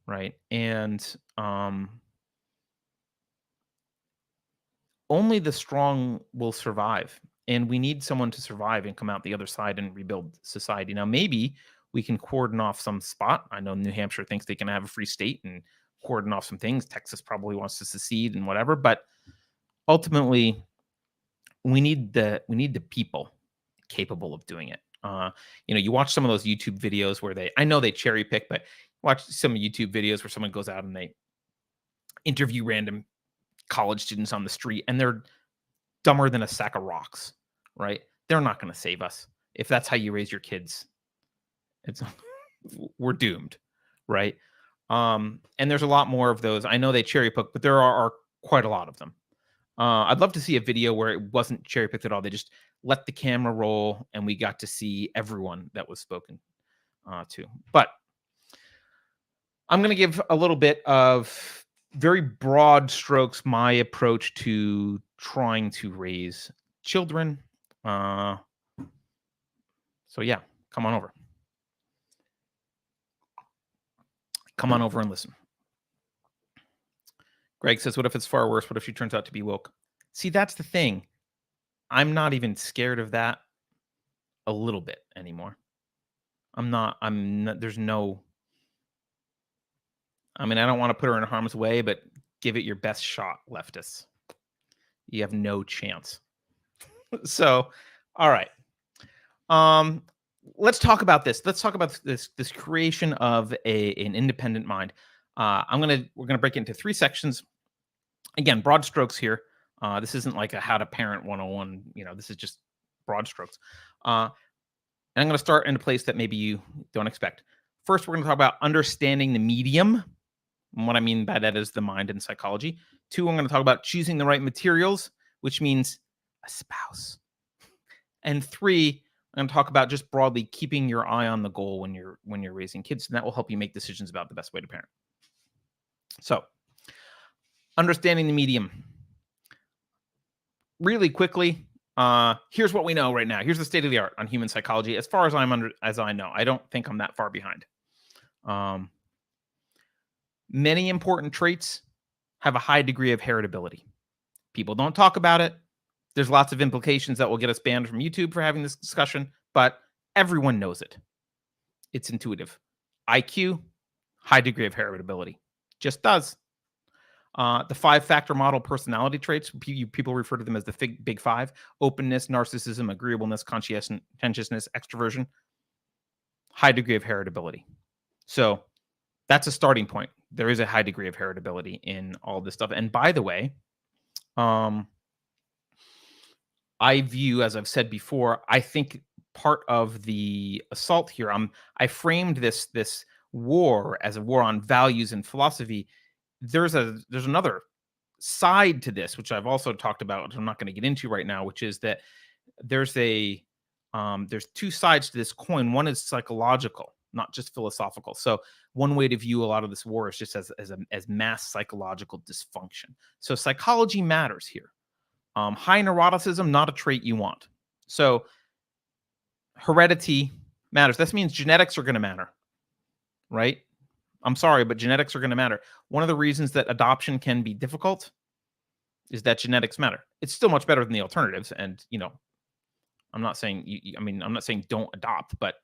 right? And only the strong will survive, and we need someone to survive and come out the other side and rebuild society. Now, maybe we can cordon off some spot. I know New Hampshire thinks they can have a free state and cordon off some things. Texas probably wants to secede and whatever, but ultimately, we need the people capable of doing it. You watch some of those YouTube videos where I know they cherry pick, but watch some YouTube videos where someone goes out and they interview random college students on the street, and they're dumber than a sack of rocks, right? They're not going to save us. If that's how you raise your kids, we're doomed, right? And there's a lot more of those. I know they cherry pick, but there are quite a lot of them. I'd love to see a video where it wasn't cherry picked at all. They just let the camera roll, and we got to see everyone that was spoken to. But I'm going to give a little bit of very broad strokes my approach to trying to raise children. So yeah, come on over. Come on over and listen. Greg says, what if it's far worse? What if she turns out to be woke? See, that's the thing. I'm not even scared of that a little bit anymore. I'm not, there's no, I mean, I don't want to put her in harm's way, but give it your best shot, leftists. You have no chance. So, all right. Let's talk about this. Let's talk about this creation of an independent mind. We're gonna break it into 3 sections. Again, broad strokes here. This isn't like a how to parent 101. This is just broad strokes. And I'm going to start in a place that maybe you don't expect. First, we're going to talk about understanding the medium. And what I mean by that is the mind and psychology. 2, I'm going to talk about choosing the right materials, which means a spouse. And 3, I'm going to talk about just broadly keeping your eye on the goal when you're raising kids, and that will help you make decisions about the best way to parent. So, understanding the medium. Really quickly, here's what we know right now. Here's the state of the art on human psychology, as far as I know. I don't think I'm that far behind. Many important traits have a high degree of heritability. People don't talk about it. There's lots of implications that will get us banned from YouTube for having this discussion, but everyone knows it. It's intuitive. IQ, high degree of heritability. Just does. The 5-factor model personality traits, people refer to them as the big 5: openness, narcissism, agreeableness, conscientiousness, extroversion. High degree of heritability. So that's a starting point. There is a high degree of heritability in all this stuff. And by the way, I view, as I've said before, I think part of the assault here, I framed this war as a war on values and philosophy. There's another side to this, which I've also talked about, which I'm not going to get into right now, which is that there's 2 sides to this coin. One is psychological, not just philosophical. So one way to view a lot of this war is just as mass psychological dysfunction. So psychology matters here. High neuroticism, not a trait you want. So heredity matters. This means genetics are going to matter, right? I'm sorry, but genetics are going to matter. One of the reasons that adoption can be difficult is that genetics matter. It's still much better than the alternatives. And, I'm not saying, I'm not saying don't adopt, but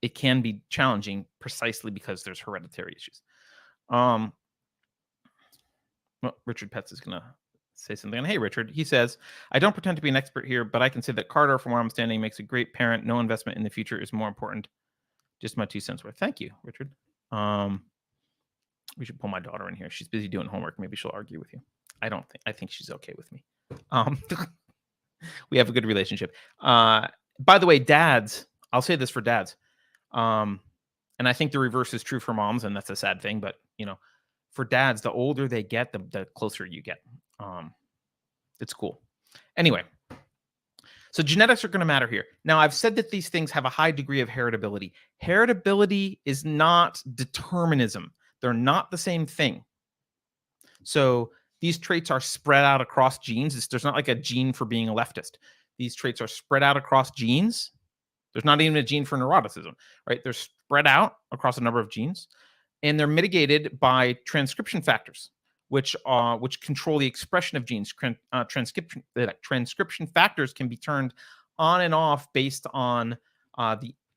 it can be challenging precisely because there's hereditary issues. Well, Richard Petz is going to say something. Hey, Richard, he says, I don't pretend to be an expert here, but I can say that Carter, from where I'm standing, makes a great parent. No investment in the future is more important. Just my 2 cents worth. Thank you, Richard. We should pull my daughter in here. She's busy doing homework. Maybe she'll argue with you. I think she's okay with me. We have a good relationship. By the way, dads, I'll say this for dads. And I think the reverse is true for moms, and that's a sad thing. But, for dads, the older they get, the closer you get. It's cool. Anyway, so genetics are going to matter here. Now, I've said that these things have a high degree of heritability. Heritability is not determinism. They're not the same thing. So these traits are spread out across genes. There's not like a gene for being a leftist. These traits are spread out across genes. There's not even a gene for neuroticism, right? They're spread out across a number of genes, and they're mitigated by transcription factors, which control the expression of genes. Transcription factors can be turned on and off based on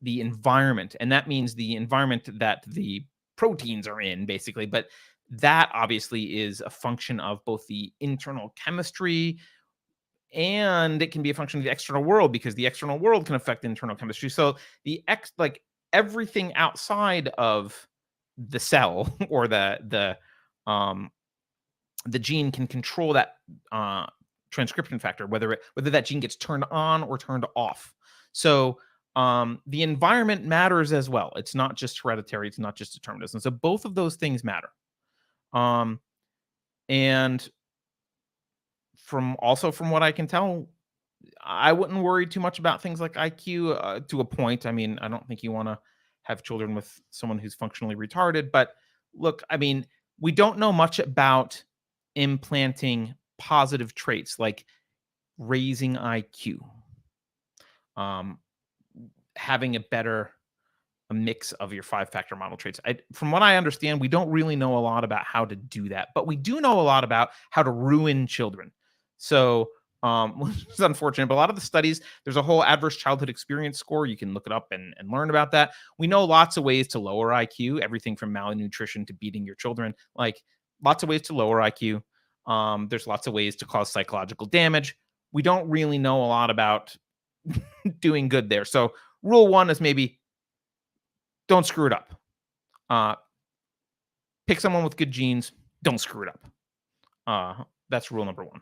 the environment, and that means the environment that the proteins are in, basically. But that obviously is a function of both the internal chemistry, and it can be a function of the external world, because the external world can affect the internal chemistry. So everything outside of the cell or the gene can control that transcription factor, whether that gene gets turned on or turned off. So the environment matters as well. It's not just hereditary. It's not just determinism. So both of those things matter. And from what I can tell, I wouldn't worry too much about things like IQ to a point. I mean, I don't think you want to have children with someone who's functionally retarded. But look, I mean, we don't know much about implanting positive traits like raising IQ, having a mix of your 5-factor model traits. From what I understand, we don't really know a lot about how to do that, but we do know a lot about how to ruin children. So, which is unfortunate, but a lot of the studies, there's a whole adverse childhood experience score. You can look it up and learn about that. We know lots of ways to lower IQ, everything from malnutrition to beating your children, like lots of ways to lower IQ. There's lots of ways to cause psychological damage. We don't really know a lot about doing good there. So rule 1 is maybe don't screw it up. Pick someone with good genes. Don't screw it up. That's rule number 1.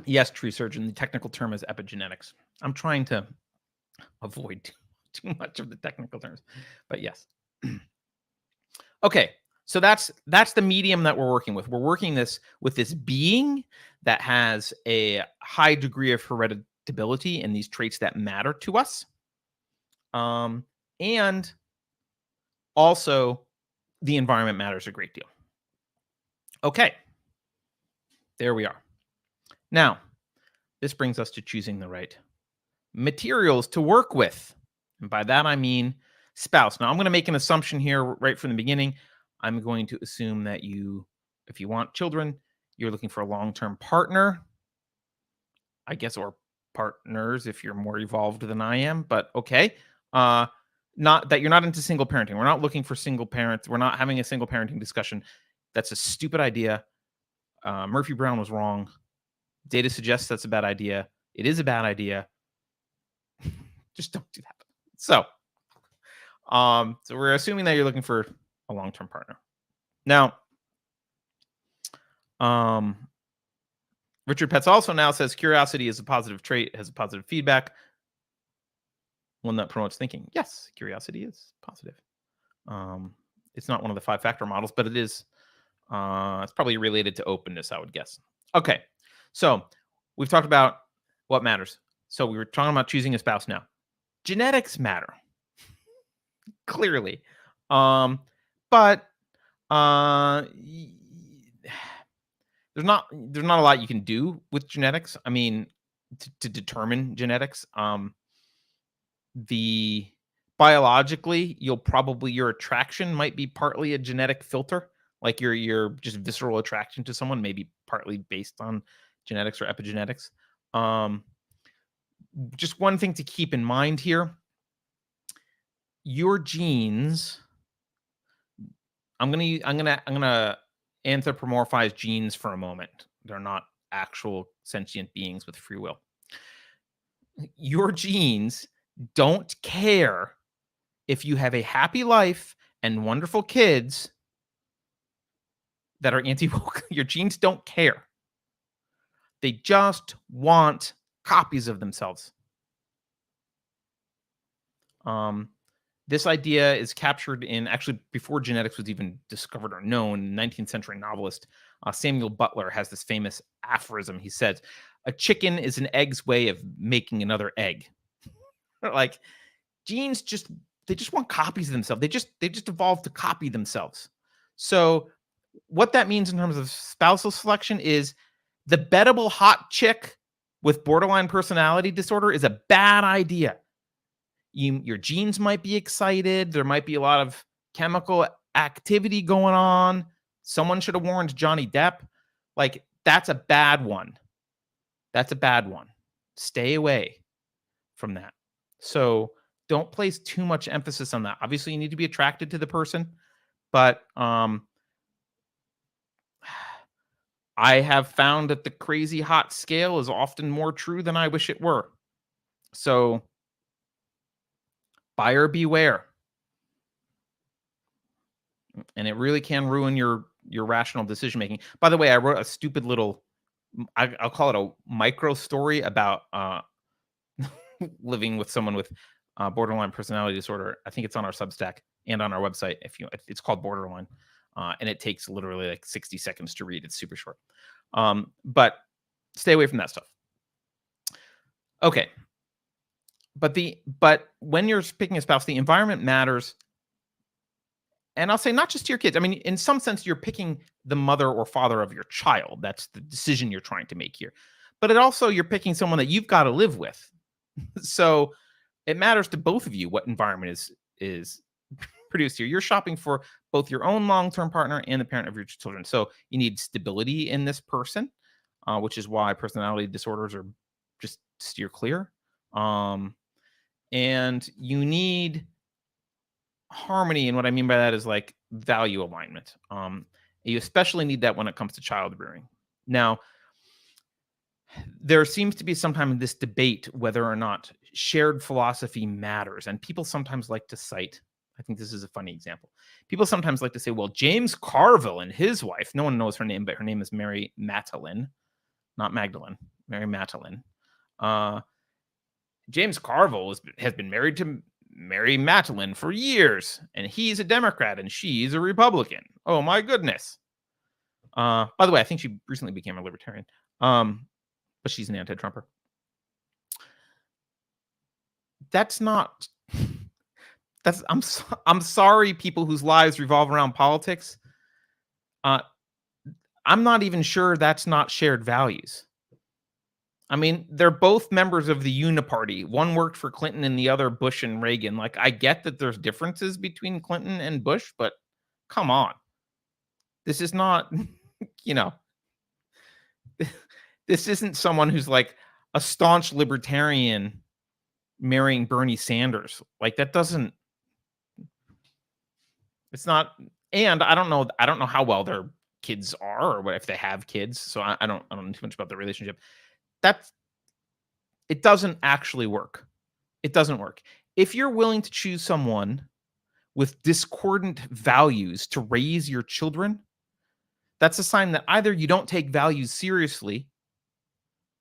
Yes, tree surgeon. The technical term is epigenetics. I'm trying to avoid too much of the technical terms, but yes. Okay, so that's the medium that we're working with. We're working with this being that has a high degree of hereditability and these traits that matter to us, and also the environment matters a great deal. Okay, there we are. Now, this brings us to choosing the right materials to work with. And by that, I mean spouse. Now, I'm going to make an assumption here right from the beginning. I'm going to assume that if you want children, you're looking for a long-term partner, I guess, or partners if you're more evolved than I am, but okay. Not that you're not into single parenting. We're not looking for single parents. We're not having a single parenting discussion. That's a stupid idea. Murphy Brown was wrong. Data suggests that's a bad idea. It is a bad idea. Just don't do that. So we're assuming that you're looking for a long-term partner. Now, Richard Petz also now says curiosity is a positive trait, has a positive feedback, one that promotes thinking. Yes, curiosity is positive. It's not one of the 5-factor models, but it is. It's probably related to openness, I would guess. Okay, so we've talked about what matters. So we were talking about choosing a spouse now. Genetics matter, clearly. But uh, y- there's not a lot you can do with genetics. I mean, to determine genetics. The biologically, your attraction might be partly a genetic filter, like your just visceral attraction to someone, maybe partly based on genetics or epigenetics. Um, just one thing to keep in mind here: your genes. I'm gonna anthropomorphize genes for a moment. They're not actual sentient beings with free will. Your genes don't care if you have a happy life and wonderful kids that are anti-woke. Your genes don't care. They just want copies of themselves. Um, this idea is captured in actually before genetics was even discovered or known. 19th century novelist Samuel Butler has this famous aphorism. He says, "A chicken is an egg's way of making another egg." Like genes just want copies of themselves. They just evolved to copy themselves. So what that means in terms of spousal selection is the bettable hot chick with borderline personality disorder is a bad idea. Your genes might be excited. There might be a lot of chemical activity going on. Someone should have warned Johnny Depp. Like, that's a bad one. That's a bad one. Stay away from that. So don't place too much emphasis on that. Obviously, you need to be attracted to the person, but I have found that the crazy hot scale is often more true than I wish it were. So buyer beware. And it really can ruin your rational decision making. By the way, I wrote a stupid little I'll call it a micro story about living with someone with borderline personality disorder. I think it's on our Substack and on our website. It's called Borderline, and it takes literally like 60 seconds to read. It's super short, but stay away from that stuff. Okay, but when you're picking a spouse, the environment matters. And I'll say not just to your kids. I mean, in some sense, you're picking the mother or father of your child. That's the decision you're trying to make here. But you're picking someone that you've got to live with. So it matters to both of you what environment is produced here. You're shopping for both your own long-term partner and the parent of your children. So you need stability in this person, which is why personality disorders are just steer clear. And you need harmony, and what I mean by that is like value alignment. You especially need that when it comes to child rearing. Now, there seems to be sometimes this debate whether or not shared philosophy matters, and people sometimes like to cite. I think this is a funny example. People sometimes like to say, "Well, James Carville and his wife. No one knows her name, but her name is Mary Matalin, not Magdalene. Mary Matalin. Uh, James Carville has been married to Mary Matalin for years, and he's a Democrat and she's a Republican. Oh my goodness. By the way, I think she recently became a libertarian. But she's an anti-Trumper. That's not I'm sorry, people whose lives revolve around politics. Uh, I'm not even sure that's not shared values. I mean, they're both members of the Uniparty. One worked for Clinton and the other Bush and Reagan. Like, I get that there's differences between Clinton and Bush, but come on. This is not, you know, this isn't someone who's like a staunch libertarian marrying Bernie Sanders. Like, that doesn't, it's not, and I don't know how well their kids are or what if they have kids. So I don't know too much about the relationship. That's, it doesn't actually work. It doesn't work. If you're willing to choose someone with discordant values to raise your children, that's a sign that either you don't take values seriously,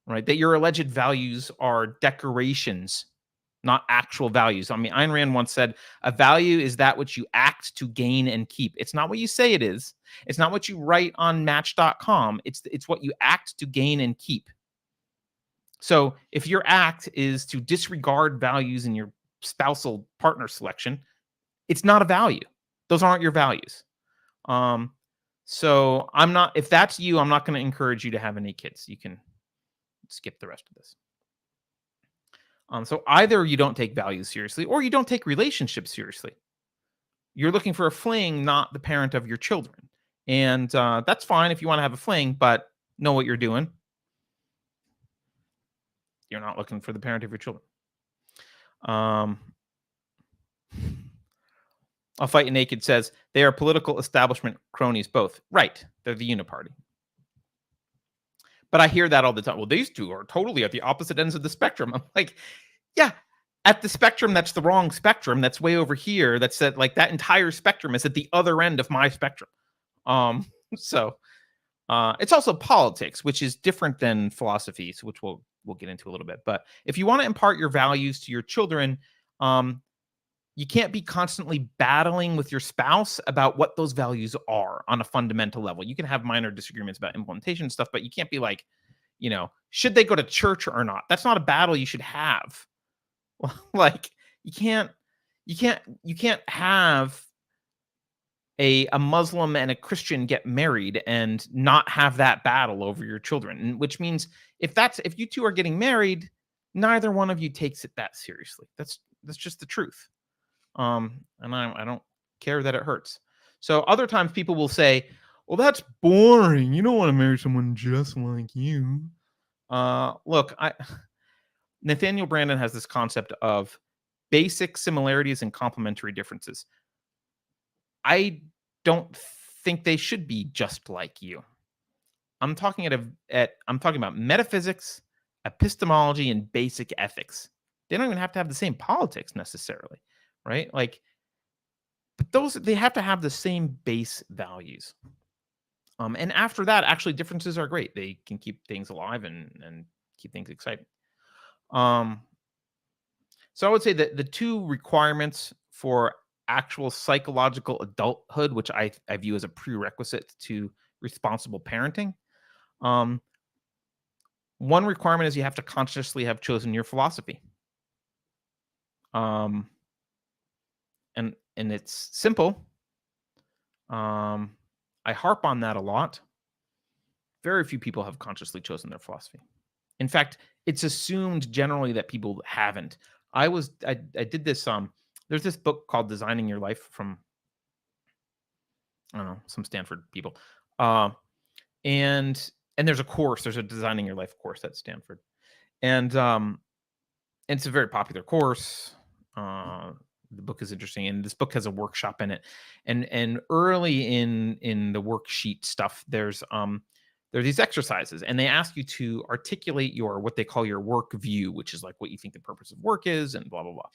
right? That your alleged values are decorations, not actual values. I mean, Ayn Rand once said, a value is that which you act to gain and keep. It's not what you say it is. It's not what you write on match.com. It's what you act to gain and keep. So if your act is to disregard values in your spousal partner selection, it's not a value. Those aren't your values. Um, so I'm not, if that's you, I'm not going to encourage you to have any kids. You can skip the rest of this. So either you don't take values seriously or you don't take relationships seriously. You're looking for a fling, not the parent of your children. And that's fine if you want to have a fling, but know what you're doing. You're not looking for the parent of your children. I'll Fight You Naked says they are political establishment cronies, both. Right. They're the uniparty. But I hear that all the time. Well, these two are totally at the opposite ends of the spectrum. I'm like, yeah, at the spectrum, that's the wrong spectrum. That's way over here. That's at, like, that entire spectrum is at the other end of my spectrum. So it's also politics, which is different than philosophy, so which we'll get into a little bit. But if you want to impart your values to your children, you can't be constantly battling with your spouse about what those values are on a fundamental level. You can have minor disagreements about implementation and stuff, but you can't be like, should they go to church or not? That's not a battle you should have. Like, you can't have a Muslim and a Christian get married and not have that battle over your children. Which means if you two are getting married, neither one of you takes it that seriously. That's just the truth. And I don't care that it hurts. So other times people will say, well, that's boring. You don't want to marry someone just like you. Look, Nathaniel Branden has this concept of basic similarities and complementary differences. I don't think they should be just like you. I'm talking about metaphysics, epistemology, and basic ethics. They don't even have to have the same politics necessarily. Right? Like, but they have to have the same base values. And after that, actually, differences are great. They can keep things alive and keep things exciting. So I would say that the two requirements for actual psychological adulthood, which I view as a prerequisite to responsible parenting. One requirement is you have to consciously have chosen your philosophy. And it's simple. I harp on that a lot. Very few people have consciously chosen their philosophy. In fact, it's assumed generally that people haven't. I did this. There's this book called Designing Your Life from, I don't know, some Stanford people. And there's a course. There's a Designing Your Life course at Stanford, and it's a very popular course. The book is interesting, and this book has a workshop in it. And early in the worksheet stuff, there's these exercises, and they ask you to articulate what they call your work view, which is like what you think the purpose of work is, and blah blah blah.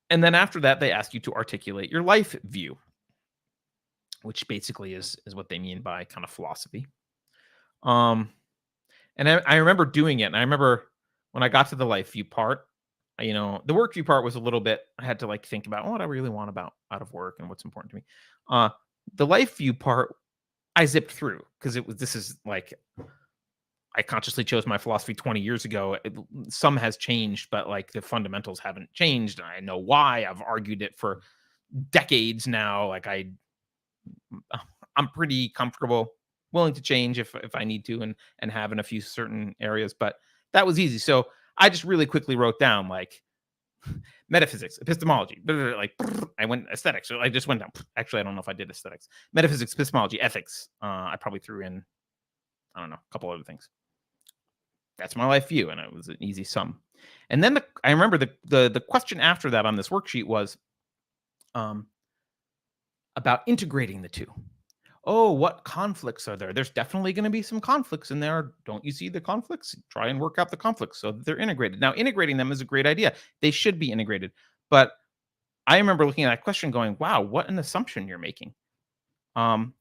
And then after that, they ask you to articulate your life view, which basically is what they mean by kind of philosophy. And I remember doing it, and I remember when I got to the life view part. The work view part was a little bit, I had to like think about what I really want out of work and what's important to me. The life view part, I zipped through because this is like, I consciously chose my philosophy 20 years ago. Some has changed, but like the fundamentals haven't changed. And I know why. I've argued it for decades now. Like I'm pretty comfortable, willing to change if I need to and have in a few certain areas, but that was easy. So I just really quickly wrote down like metaphysics, epistemology, like I went aesthetics. So I just went down. Actually, I don't know if I did aesthetics, metaphysics, epistemology, ethics. I probably threw in, I don't know, a couple other things. That's my life view, and it was an easy sum. And then I remember the question after that on this worksheet was about integrating the two. Oh, what conflicts are there? There's definitely going to be some conflicts in there. Don't you see the conflicts? Try and work out the conflicts so that they're integrated. Now, integrating them is a great idea. They should be integrated. But I remember looking at that question going, wow, what an assumption you're making. There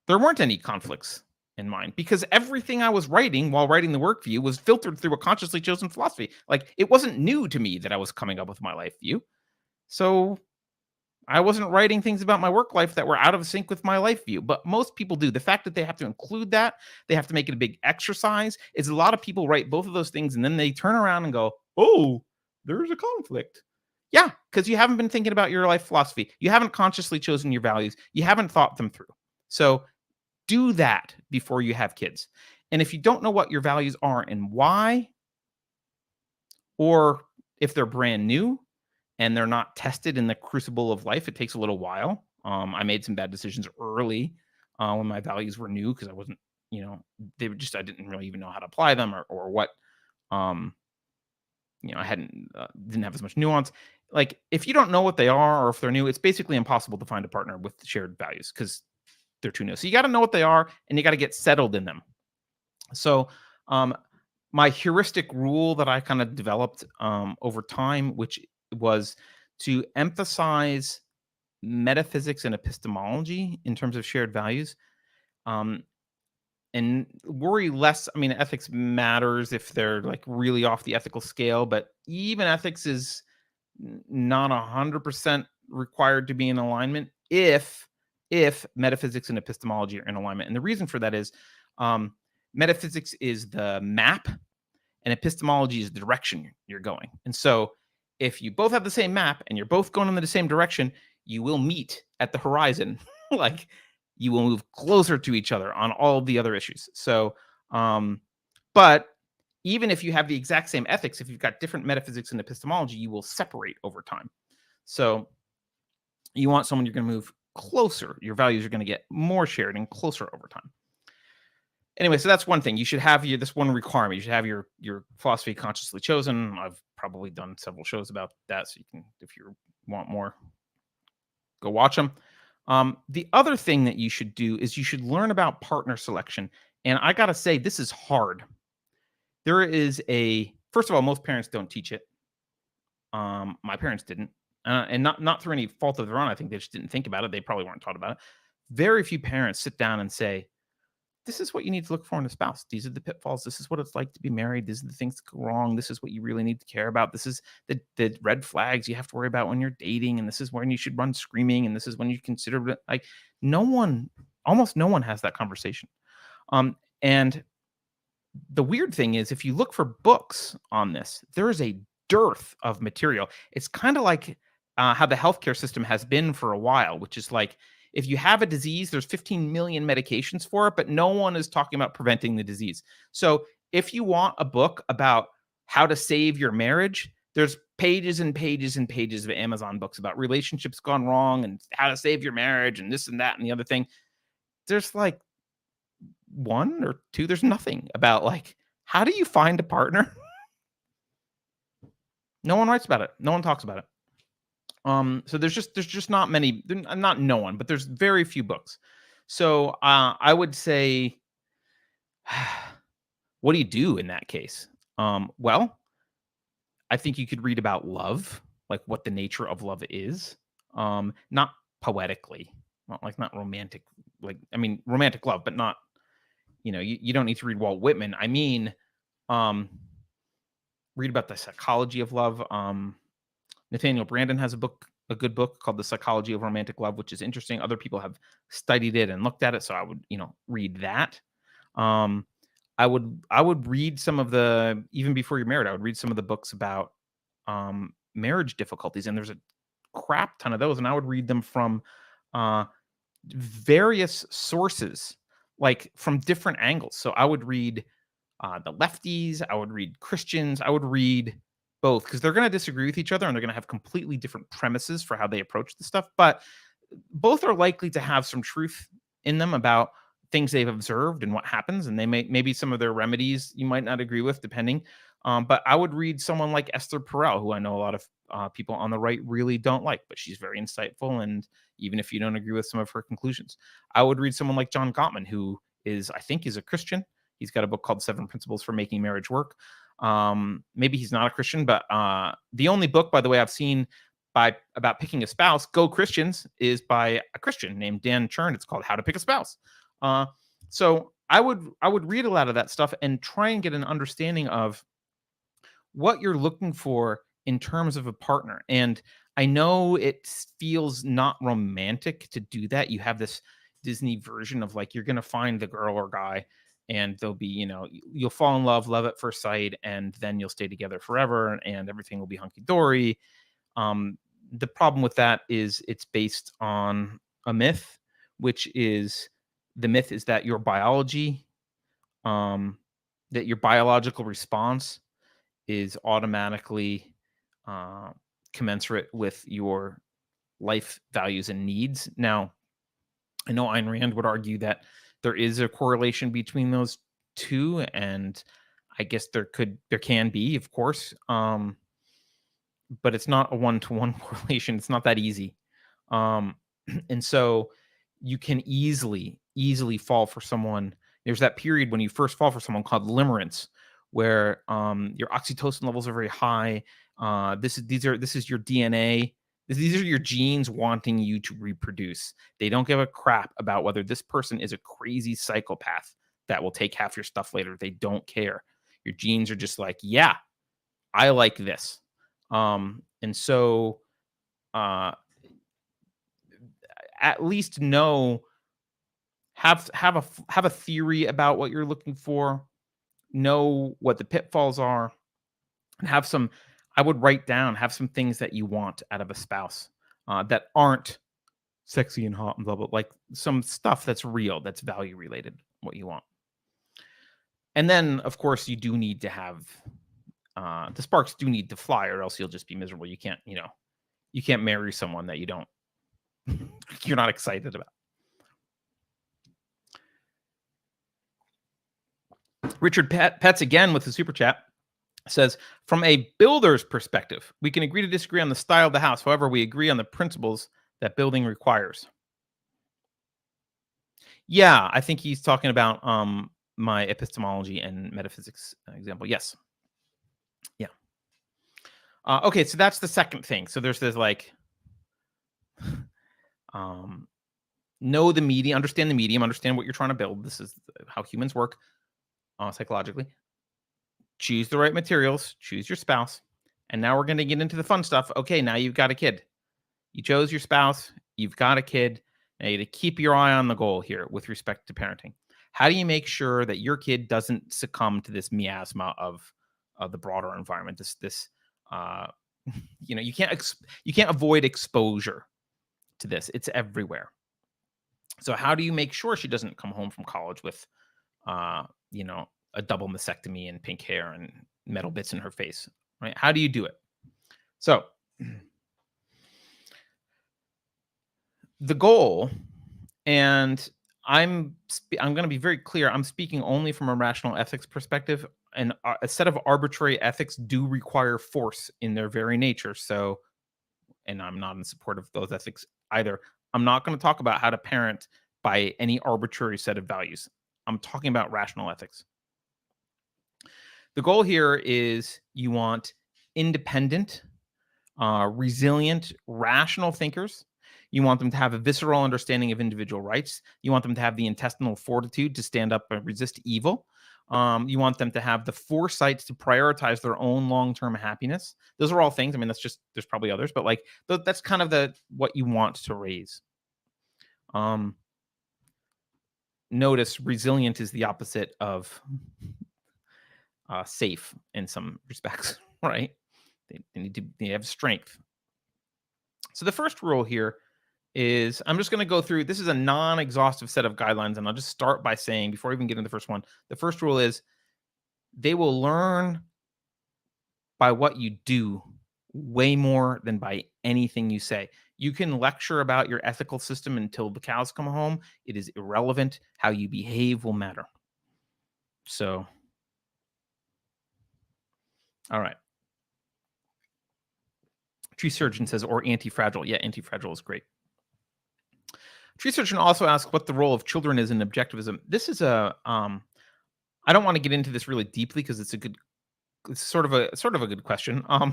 weren't any conflicts in mind because everything I was writing while writing the work view was filtered through a consciously chosen philosophy. Like, it wasn't new to me that I was coming up with my life view. So I wasn't writing things about my work life that were out of sync with my life view, but most people do. The fact that they have to include that, they have to make it a big exercise, is a lot of people write both of those things and then they turn around and go, "Oh, there's a conflict." Yeah, because you haven't been thinking about your life philosophy. You haven't consciously chosen your values. You haven't thought them through. So do that before you have kids. And if you don't know what your values are and why, or if they're brand new and they're not tested in the crucible of life, it takes a little while. I made some bad decisions early when my values were new because I wasn't, they were just, I didn't really even know how to apply them or what, um, I didn't have as much nuance. Like, if you don't know what they are or if they're new, it's basically impossible to find a partner with shared values because they're too new. So you got to know what they are and you got to get settled in them. So, um, my heuristic rule that I kind of developed over time, which was to emphasize metaphysics and epistemology in terms of shared values, um, and worry less. I mean, ethics matters if they're like really off the ethical scale, but even ethics is not 100% required to be in alignment if metaphysics and epistemology are in alignment. And the reason for that is um, metaphysics is the map and epistemology is the direction you're going. And so if you both have the same map and you're both going in the same direction, you will meet at the horizon. Like, you will move closer to each other on all of the other issues. So, but even if you have the exact same ethics, if you've got different metaphysics and epistemology, you will separate over time. So you want someone you're going to move closer. Your values are going to get more shared and closer over time. Anyway, so that's one thing. You should have this one requirement. You should have your philosophy consciously chosen. I've probably done several shows about that, so you can, if you want more, go watch them. The other thing that you should do is you should learn about partner selection. And I gotta say, this is hard. There is first of all, most parents don't teach it. My parents didn't, and not through any fault of their own. I think they just didn't think about it. They probably weren't taught about it. Very few parents sit down and say, this is what you need to look for in a spouse. These are the pitfalls. This is what it's like to be married. These are the things that go wrong. This is what you really need to care about. This is the red flags you have to worry about when you're dating. And this is when you should run screaming. And this is when you consider it. Like, almost no one has that conversation. And the weird thing is, if you look for books on this, there is a dearth of material. It's kind of like how the healthcare system has been for a while, which is like, if you have a disease, there's 15 million medications for it, but no one is talking about preventing the disease. So if you want a book about how to save your marriage, there's pages and pages and pages of Amazon books about relationships gone wrong and how to save your marriage and this and that and the other thing. There's like one or two, there's nothing about like, how do you find a partner? No one writes about it. No one talks about it. So there's just not many, not no one, but there's very few books. So I would say, what do you do in that case? Well, I think you could read about love, like what the nature of love is, not poetically, not romantic, like, I mean, romantic love, but not, you don't need to read Walt Whitman. I mean, read about the psychology of love. Nathaniel Branden has a good book called The Psychology of Romantic Love, which is interesting. Other people have studied it and looked at it, so I would, read that. I would read some of the, even before you're married, I would read some of the books about marriage difficulties, and there's a crap ton of those, and I would read them from various sources, like from different angles. So I would read the lefties, I would read Christians, I would read both, because they're going to disagree with each other and they're going to have completely different premises for how they approach the stuff. But both are likely to have some truth in them about things they've observed and what happens. And they maybe some of their remedies you might not agree with, depending. But I would read someone like Esther Perel, who I know a lot of people on the right really don't like, but she's very insightful. And even if you don't agree with some of her conclusions, I would read someone like John Gottman, who I think is a Christian. He's got a book called 7 Principles for Making Marriage Work. Maybe he's not a Christian, but the only book, by the way, I've seen about picking a spouse, Go Christians, is by a Christian named Dan Chern. It's called How to Pick a Spouse. So I would read a lot of that stuff and try and get an understanding of what you're looking for in terms of a partner. And I know it feels not romantic to do that. You have this Disney version of like you're going to find the girl or guy and they'll be, you'll fall in love at first sight, and then you'll stay together forever and everything will be hunky dory. The problem with that is it's based on a myth, which is the myth is that your biology, that your biological response is automatically uh, commensurate with your life values and needs. Now, I know Ayn Rand would argue that there is a correlation between those two, and I guess there can be, of course, but it's not a one-to-one correlation. It's not that easy, um, and so you can easily fall for someone. There's that period when you first fall for someone called limerence, where your oxytocin levels are very high. This is your DNA. These are your genes wanting you to reproduce. They don't give a crap about whether this person is a crazy psychopath that will take half your stuff later. They don't care. Your genes are just like, yeah, I like this. And so uh, at least have a theory about what you're looking for, know what the pitfalls are, and I would write down, have some things that you want out of a spouse that aren't sexy and hot and blah blah, like some stuff that's real, that's value related, what you want. And then of course you do need to have the sparks do need to fly, or else you'll just be miserable. You can't marry someone that you're not excited about. Richard Pets again with the super chat says, from a builder's perspective, we can agree to disagree on the style of the house. However, we agree on the principles that building requires. Yeah, I think he's talking about my epistemology and metaphysics example. Yes. Yeah. Okay, so that's the second thing. So there's this like know the medium, understand the medium, understand what you're trying to build. This is how humans work psychologically. Choose the right materials, choose your spouse. And now we're going to get into the fun stuff. Okay, now you've got a kid. You chose your spouse, you've got a kid. Now you got to keep your eye on the goal here with respect to parenting. How do you make sure that your kid doesn't succumb to this miasma of the broader environment? This you can't avoid exposure to this. It's everywhere. So how do you make sure she doesn't come home from college with a double mastectomy and pink hair and metal bits in her face, right? How do you do it? So the goal, and I'm going to be very clear, I'm speaking only from a rational ethics perspective, and a set of arbitrary ethics do require force in their very nature. So, and I'm not in support of those ethics either. I'm not going to talk about how to parent by any arbitrary set of values. I'm talking about rational ethics. The goal here is you want independent, resilient, rational thinkers. You want them to have a visceral understanding of individual rights. You want them to have the intestinal fortitude to stand up and resist evil. You want them to have the foresight to prioritize their own long-term happiness. Those are all things. I mean, there's probably others, but like that's kind of what you want to raise. Notice resilient is the opposite of safe in some respects, right? They have strength. So the first rule here is, I'm just going to go through, this is a non-exhaustive set of guidelines, and I'll just start by saying, before I even get into the first one, the first rule is they will learn by what you do way more than by anything you say. You can lecture about your ethical system until the cows come home. It is irrelevant. How you behave will matter. So, all right. Tree Surgeon says, or anti-fragile. Yeah, anti-fragile is great. Tree Surgeon also asks what the role of children is in objectivism. This is I don't want to get into this really deeply because it's sort of a good question. But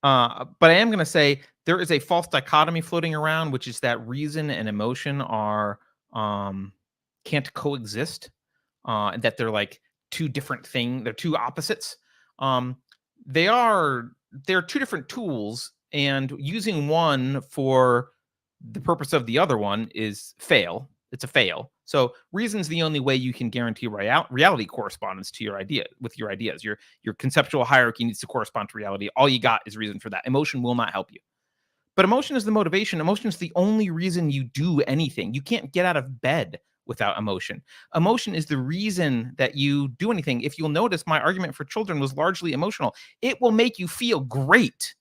I am going to say there is a false dichotomy floating around, which is that reason and emotion are can't coexist, and that they're like two different things. They're two opposites. They are they're two different tools, and using one for the purpose of the other one is fail. It's a fail. So reason's the only way you can guarantee reality correspondence to your idea with your ideas. Your conceptual hierarchy needs to correspond to reality. All you got is reason for that. Emotion will not help you. But emotion is the motivation. Emotion is the only reason you do anything. You can't get out of bed without emotion. Emotion is the reason that you do anything. If you'll notice, my argument for children was largely emotional. It will make you feel great.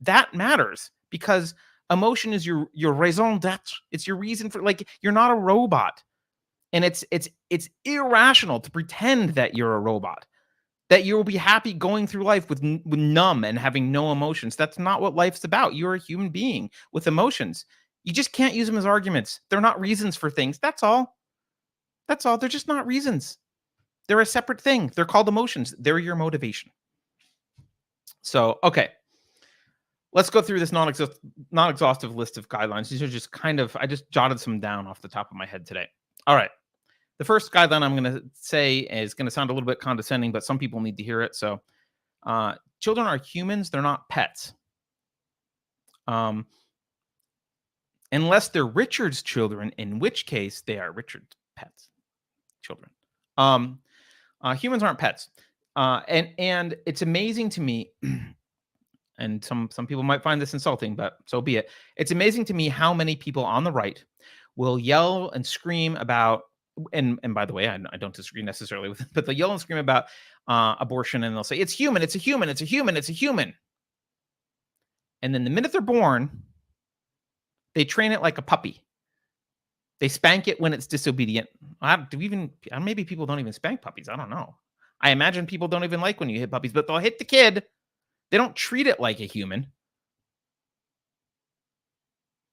That matters because emotion is your raison d'être. It's your reason for, like, you're not a robot. And it's irrational to pretend that you're a robot, that you'll be happy going through life with numb and having no emotions. That's not what life's about. You're a human being with emotions. You just can't use them as arguments. They're not reasons for things. That's all. That's all. They're just not reasons. They're a separate thing. They're called emotions. They're your motivation. So, okay. Let's go through this non-exhaustive list of guidelines. These are just I just jotted some down off the top of my head today. All right. The first guideline I'm going to say is going to sound a little bit condescending, but some people need to hear it. So, children are humans. They're not pets. Unless they're Richard's children, in which case they are Richard's pets. Children. Humans aren't pets. And it's amazing to me, and some people might find this insulting, but so be it. It's amazing to me how many people on the right will yell and scream about, and by the way, I don't disagree necessarily with it, but they'll yell and scream about abortion, and they'll say, it's human, it's a human, it's a human, it's a human. And then the minute they're born, they train it like a puppy. They spank it when it's disobedient. Maybe people don't even spank puppies. I don't know. I imagine people don't even like when you hit puppies, but they'll hit the kid. They don't treat it like a human.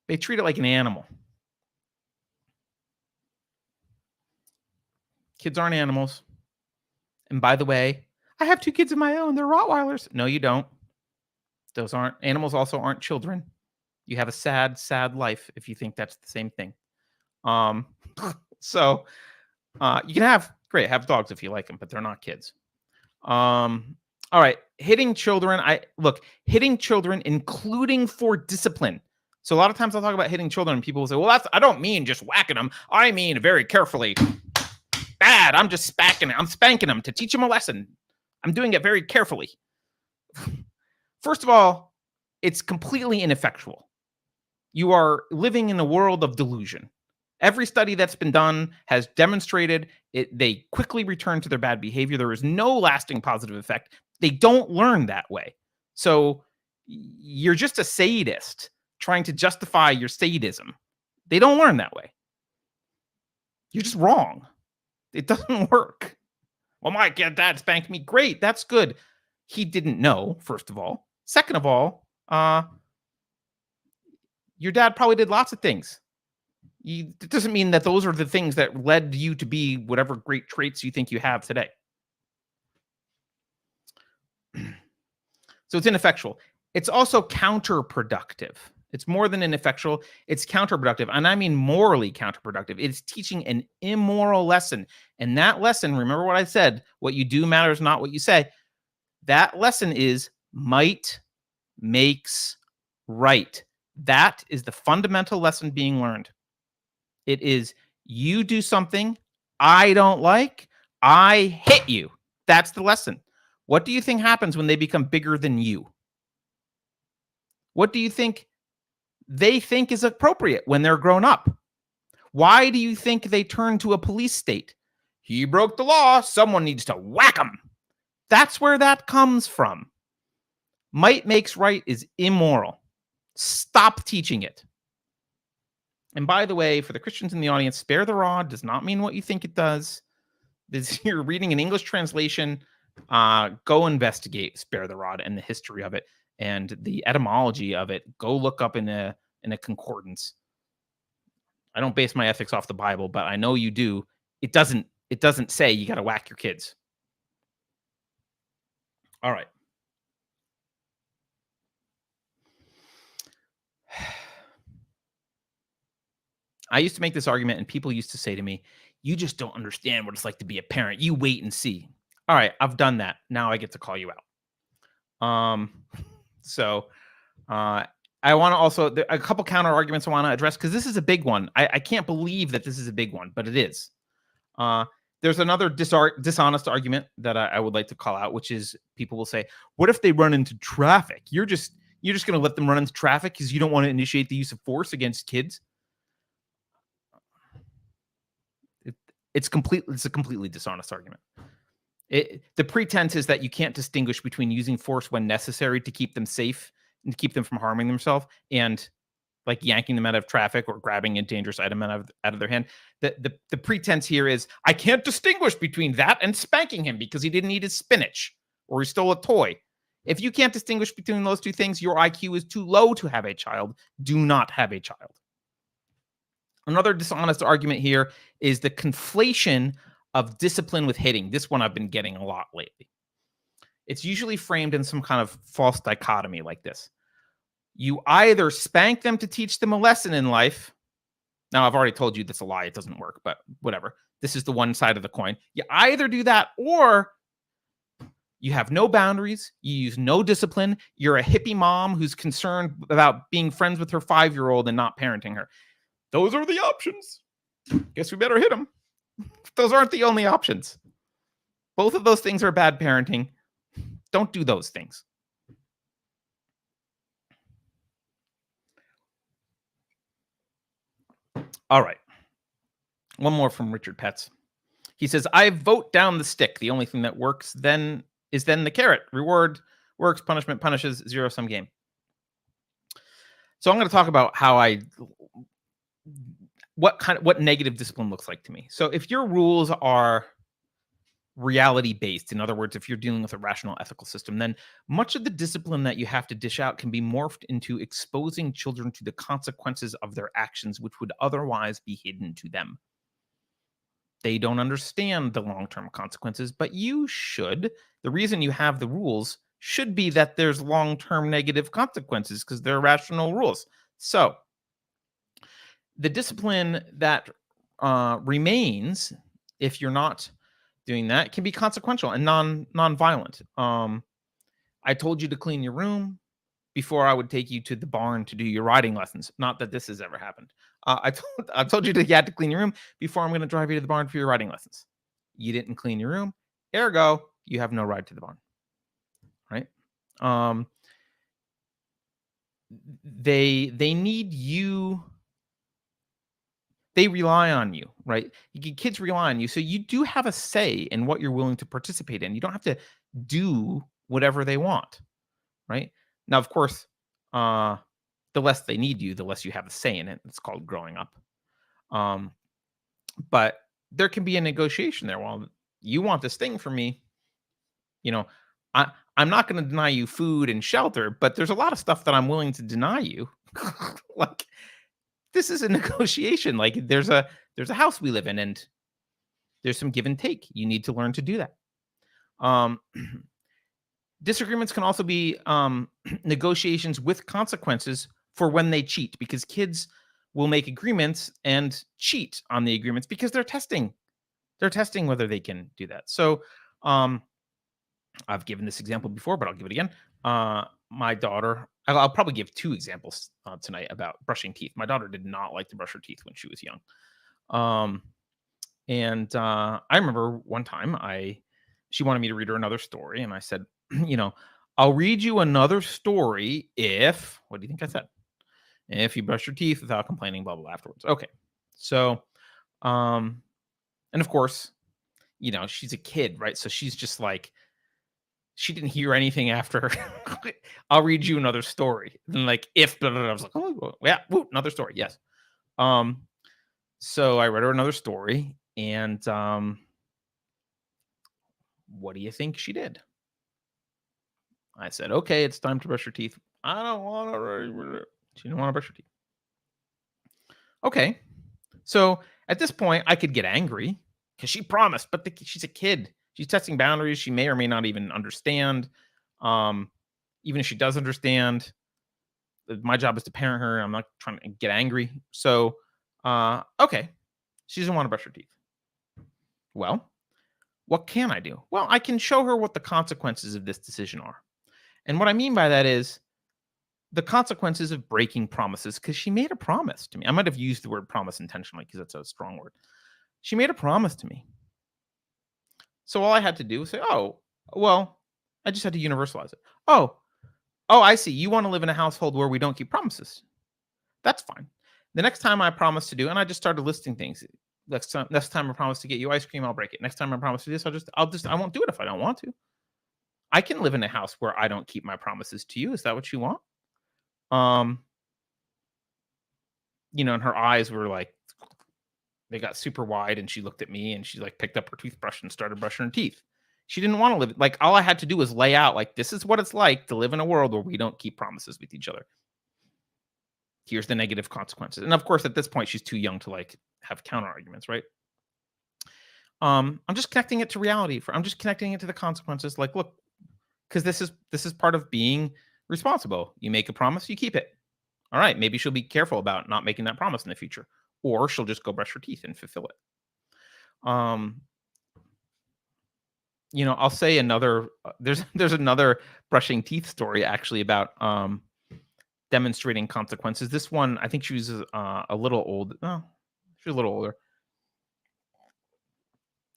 They treat it like an animal. Kids aren't animals. And by the way, I have 2 kids of my own. They're Rottweilers. No, you don't. Those aren't animals. Also aren't children. You have a sad, sad life if you think that's the same thing. So you can have dogs if you like them, but they're not kids. All right, hitting children. Hitting children, including for discipline. So a lot of times I'll talk about hitting children, and people will say, "Well, I don't mean just whacking them. I mean very carefully. Bad. I'm just spanking them to teach them a lesson. I'm doing it very carefully." First of all, it's completely ineffectual. You are living in a world of delusion. Every study that's been done has demonstrated they quickly return to their bad behavior. There is no lasting positive effect. They don't learn that way. So you're just a sadist trying to justify your sadism. They don't learn that way. You're just wrong. It doesn't work. Well, my dad spanked me. Great. That's good. He didn't know, first of all. Second of all, your dad probably did lots of things. It doesn't mean that those are the things that led you to be whatever great traits you think you have today. So it's ineffectual. It's also counterproductive. It's more than ineffectual. It's counterproductive. And I mean morally counterproductive. It's teaching an immoral lesson. And that lesson, remember what I said, what you do matters, not what you say. That lesson is might makes right. That is the fundamental lesson being learned. It is, you do something I don't like, I hit you. That's the lesson. What do you think happens when they become bigger than you? What do you think they think is appropriate when they're grown up? Why do you think they turn to a police state? He broke the law. Someone needs to whack him. That's where that comes from. Might makes right is immoral. Stop teaching it. And by the way, for the Christians in the audience, spare the rod does not mean what you think it does. You're reading an English translation. Go investigate spare the rod and the history of it and the etymology of it. Go look up in a concordance. I don't base my ethics off the Bible, but I know you do. It doesn't say you got to whack your kids. All right. I used to make this argument, and people used to say to me, you just don't understand what it's like to be a parent. You wait and see. All right, I've done that. Now I get to call you Um, so uh, I want to also a couple counter arguments I want to address because this is a big one. I can't believe that this is a big one, but it is. Uh, there's another dishonest argument that I would like to call out, which is people will say, "What if they run into traffic? You're just going to let them run into traffic because you don't want to initiate the use of force against kids." It's a completely dishonest argument. The pretense is that you can't distinguish between using force when necessary to keep them safe and to keep them from harming themselves and like yanking them out of traffic or grabbing a dangerous item out of their hand. The pretense here is I can't distinguish between that and spanking him because he didn't eat his spinach or he stole a toy. If you can't distinguish between those two things, your IQ is too low to have a child. Do not have a child. Another dishonest argument here is the conflation of discipline with hitting. This one I've been getting a lot lately. It's usually framed in some kind of false dichotomy like this. You either spank them to teach them a lesson in life. Now, I've already told you that's a lie. It doesn't work, but whatever. This is the one side of the coin. You either do that or you have no boundaries. You use no discipline. You're a hippie mom who's concerned about being friends with her 5-year-old and not parenting her. Those are the options. Guess we better hit them. Those aren't the only options. Both of those things are bad parenting. Don't do those things. All right. One more from Richard Petz. He says, I vote down the stick. The only thing that works then is the carrot. Reward works, punishment punishes, zero-sum game. So I'm going to talk about what negative discipline looks like to me. So if your rules are reality based, in other words, if you're dealing with a rational ethical system, then much of the discipline that you have to dish out can be morphed into exposing children to the consequences of their actions, which would otherwise be hidden to them. They don't understand the long-term consequences, but you should. The reason you have the rules should be that there's long-term negative consequences because they're rational rules. So the discipline that remains, if you're not doing that, can be consequential and non-violent. I told you to clean your room before I would take you to the barn to do your riding lessons. Not that this has ever happened. I told you you had to clean your room before I'm going to drive you to the barn for your riding lessons. You didn't clean your room. Ergo, you have no ride to the barn. Right? They need you. They rely on you, right? Kids rely on you. So you do have a say in what you're willing to participate in. You don't have to do whatever they want, right? Now, of course, the less they need you, the less you have a say in it. It's called growing up. But there can be a negotiation there. Well, you want this thing from me, I'm not going to deny you food and shelter, but there's a lot of stuff that I'm willing to deny you. Like, this is a negotiation. Like, there's a house we live in, and there's some give and take. You need to learn to do that. Disagreements can also be negotiations with consequences for when they cheat, because kids will make agreements and cheat on the agreements because they're testing. They're testing whether they can do that. So I've given this example before, but I'll give it again. My daughter, I'll probably give 2 examples tonight about brushing teeth. My daughter did not like to brush her teeth when she was young. And I remember one time she wanted me to read her another story. And I said, I'll read you another story if, what do you think I said? If you brush your teeth without complaining, blah, blah, blah afterwards. Okay. So, and of course, she's a kid, right? So she's just like, she didn't hear anything after I'll read you another story. And like, if blah, blah, blah, I was like, oh yeah, woo, another story. Yes. So I read her another story, and what do you think she did? I said, okay, it's time to brush your teeth. I don't want to. She didn't want to brush her teeth. Okay. So at this point, I could get angry because she promised, but she's a kid. She's testing boundaries. She may or may not even understand. Even if she does understand, my job is to parent her. I'm not trying to get angry. So, okay. She doesn't want to brush her teeth. Well, what can I do? Well, I can show her what the consequences of this decision are. And what I mean by that is the consequences of breaking promises, because she made a promise to me. I might have used the word promise intentionally because that's a strong word. She made a promise to me. So all I had to do was say, oh, well, I just had to universalize it. Oh, I see. You want to live in a household where we don't keep promises. That's fine. The next time I promise to do, and I just started listing things. Next time I promise to get you ice cream, I'll break it. Next time I promise to do this, I won't do it if I don't want to. I can live in a house where I don't keep my promises to you. Is that what you want? Um, and her eyes were like, they got super wide, and she looked at me, and she like picked up her toothbrush and started brushing her teeth. She didn't want to live, like, all I had to do was lay out, like, this is what it's like to live in a world where we don't keep promises with each other. Here's the negative consequences. And of course, at this point, she's too young to like have counter arguments, right? I'm just connecting it to reality. I'm just connecting it to the consequences. Like, look, because this is part of being responsible. You make a promise, you keep it. All right, maybe she'll be careful about not making that promise in the future, or she'll just go brush her teeth and fulfill it. I'll say another. There's another brushing teeth story actually about demonstrating consequences. This one, I think she was a little old. Oh, she was a little older.